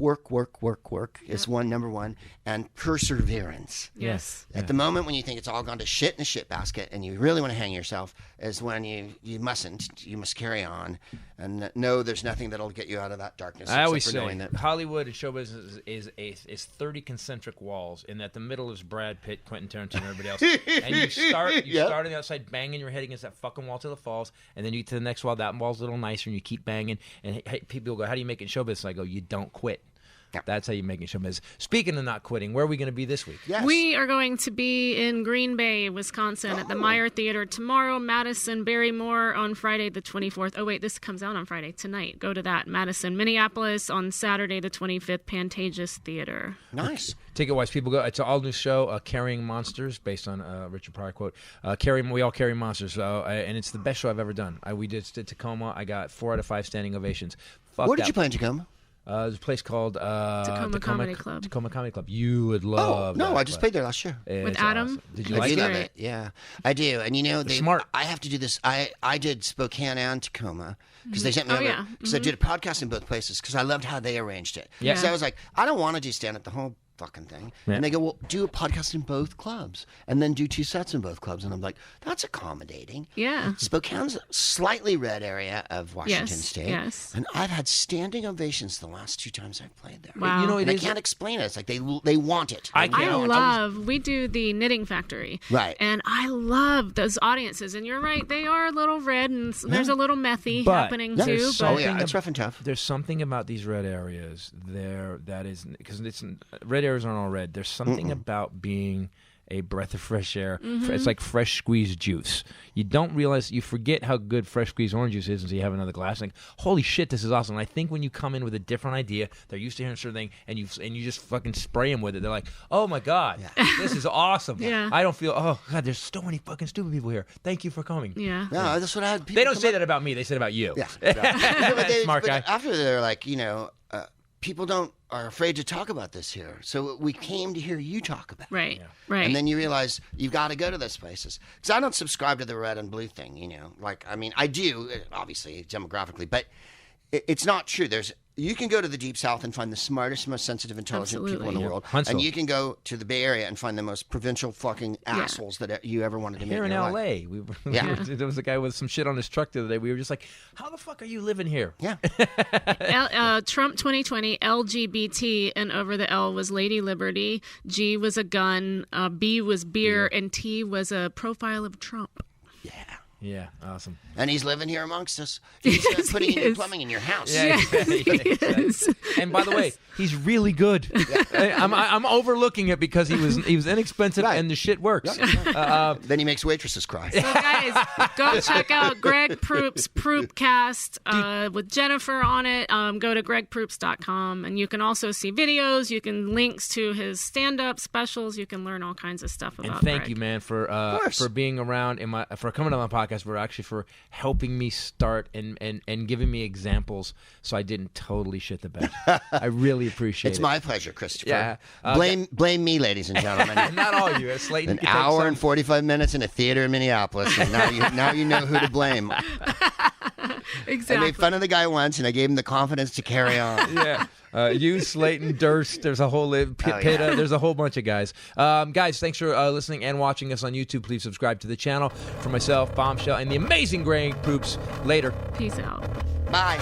is number one. And perseverance. Yes. At the moment when you think it's all gone to shit in a shit basket and you really want to hang yourself is when you mustn't. You must carry on and know there's nothing that'll get you out of that darkness. I always except for knowing say that. Hollywood and show business is 30 concentric walls, and at the middle is Brad Pitt, Quentin Tarantino, and everybody else. And you start on the outside, banging your head against that fucking wall till it falls, and then you get to the next wall. That wall's a little nicer, and you keep banging. And people go, "How do you make it in show business?" I go, "You don't quit." Yep. That's how you make it in show business. Speaking of not quitting, where are we going to be this week? Yes. We are going to be in Green Bay, Wisconsin at the Meyer Theater tomorrow, Madison, Barrymore on Friday the 24th. Oh, wait, this comes out on Friday tonight. Go to that. Madison, Minneapolis on Saturday the 25th, Pantages Theater. Nice. Ticket-wise, people go. It's an all-new show, Carrying Monsters, based on Richard Pryor quote. We all carry monsters, and it's the best show I've ever done. We did Tacoma. I got 4 out of 5 standing ovations. Fuck Where did that. you play in Tacoma? There's a place called Tacoma Comedy Club. Tacoma Comedy Club. You would love. no, that I just played there last year. With Adam? Awesome. Did you I like do it? love Great. it. Yeah, I do. And you know, smart. I have to do this. I did Spokane and Tacoma because they sent me Oh, over. yeah. Because I did a podcast in both places because I loved how they arranged it. Yeah. So I was like, I don't want to do stand up the whole fucking thing. Yeah. And they go, well, do a podcast in both clubs and then do 2 sets in both clubs. And I'm like, that's accommodating. Yeah. Spokane's a slightly red area of Washington Yes, State. yes. And I've had standing ovations the last 2 times I've played there. Wow. You know, And I is- can't explain it. It's like they want it. I can't. We do the Knitting Factory. Right. And I love those audiences. And you're right, they are a little red and there's a little methy But happening Yeah. too. there's But Oh, yeah, it's rough and tough. There's something about these red areas there that is because red areas aren't all red. There's something about being a breath of fresh air. It's like fresh squeezed juice. You don't realize, you forget how good fresh squeezed orange juice is until you have another glass. Like, holy shit, this is awesome. And I think when you come in with a different idea, they're used to hearing a certain thing, and you just fucking spray them with it. They're like, oh my god, this is awesome. Yeah. I don't feel. Oh god, there's so many fucking stupid people here. Thank you for coming. yeah. No, that's what I had. They don't say that about me. They say it about you. Yeah. But Smart guy. After they're like, people are afraid to talk about this here. So we came to hear you talk about it. Right. Right. And then you realize you've got to go to those places. Because I don't subscribe to the red and blue thing, Like, I mean, I do, obviously, demographically, but it's not true. You can go to the Deep South and find the smartest, most sensitive, intelligent people in the Absolutely. world. Huntsville. And you can go to the Bay Area and find the most provincial fucking assholes that you ever wanted to meet Here in your LA, life. Yeah. there was a guy with some shit on his truck the other day. We were just like, how the fuck are you living here? Yeah. Trump 2020, LGBT, and over the L was Lady Liberty, G was a gun, B was beer, and T was a profile of Trump. Yeah, awesome. And he's living here amongst us. He's Yes, putting he in new is. plumbing in your house. Yeah, Yes. And by the way, he's really good. I'm overlooking it because he was inexpensive Right. and the shit works. Then he makes waitresses cry. So guys, go check out Greg Proops Proopcast with Jennifer on it. Go to gregproops.com and you can also see videos. You can links to his stand-up specials. You can learn all kinds of stuff about And thank Greg. you, man, for course. being around for coming on my podcast. For helping me start and giving me examples so I didn't totally shit the bed. I really appreciate It's it. my pleasure, Christopher. Yeah. Blame me, ladies and gentlemen. Not all you, Slayton. An you can take hour some. and 45 minutes in a theater in Minneapolis, and now you know who to blame. I Exactly. made fun of the guy once, and I gave him the confidence to carry on. Yeah. You, Slayton, Durst, there's a whole Pitta, there's a whole bunch of guys. Guys, thanks for listening and watching us on YouTube. Please subscribe to the channel. For myself, Bombshell, and the amazing Greg Proops. Later. Peace out. Bye.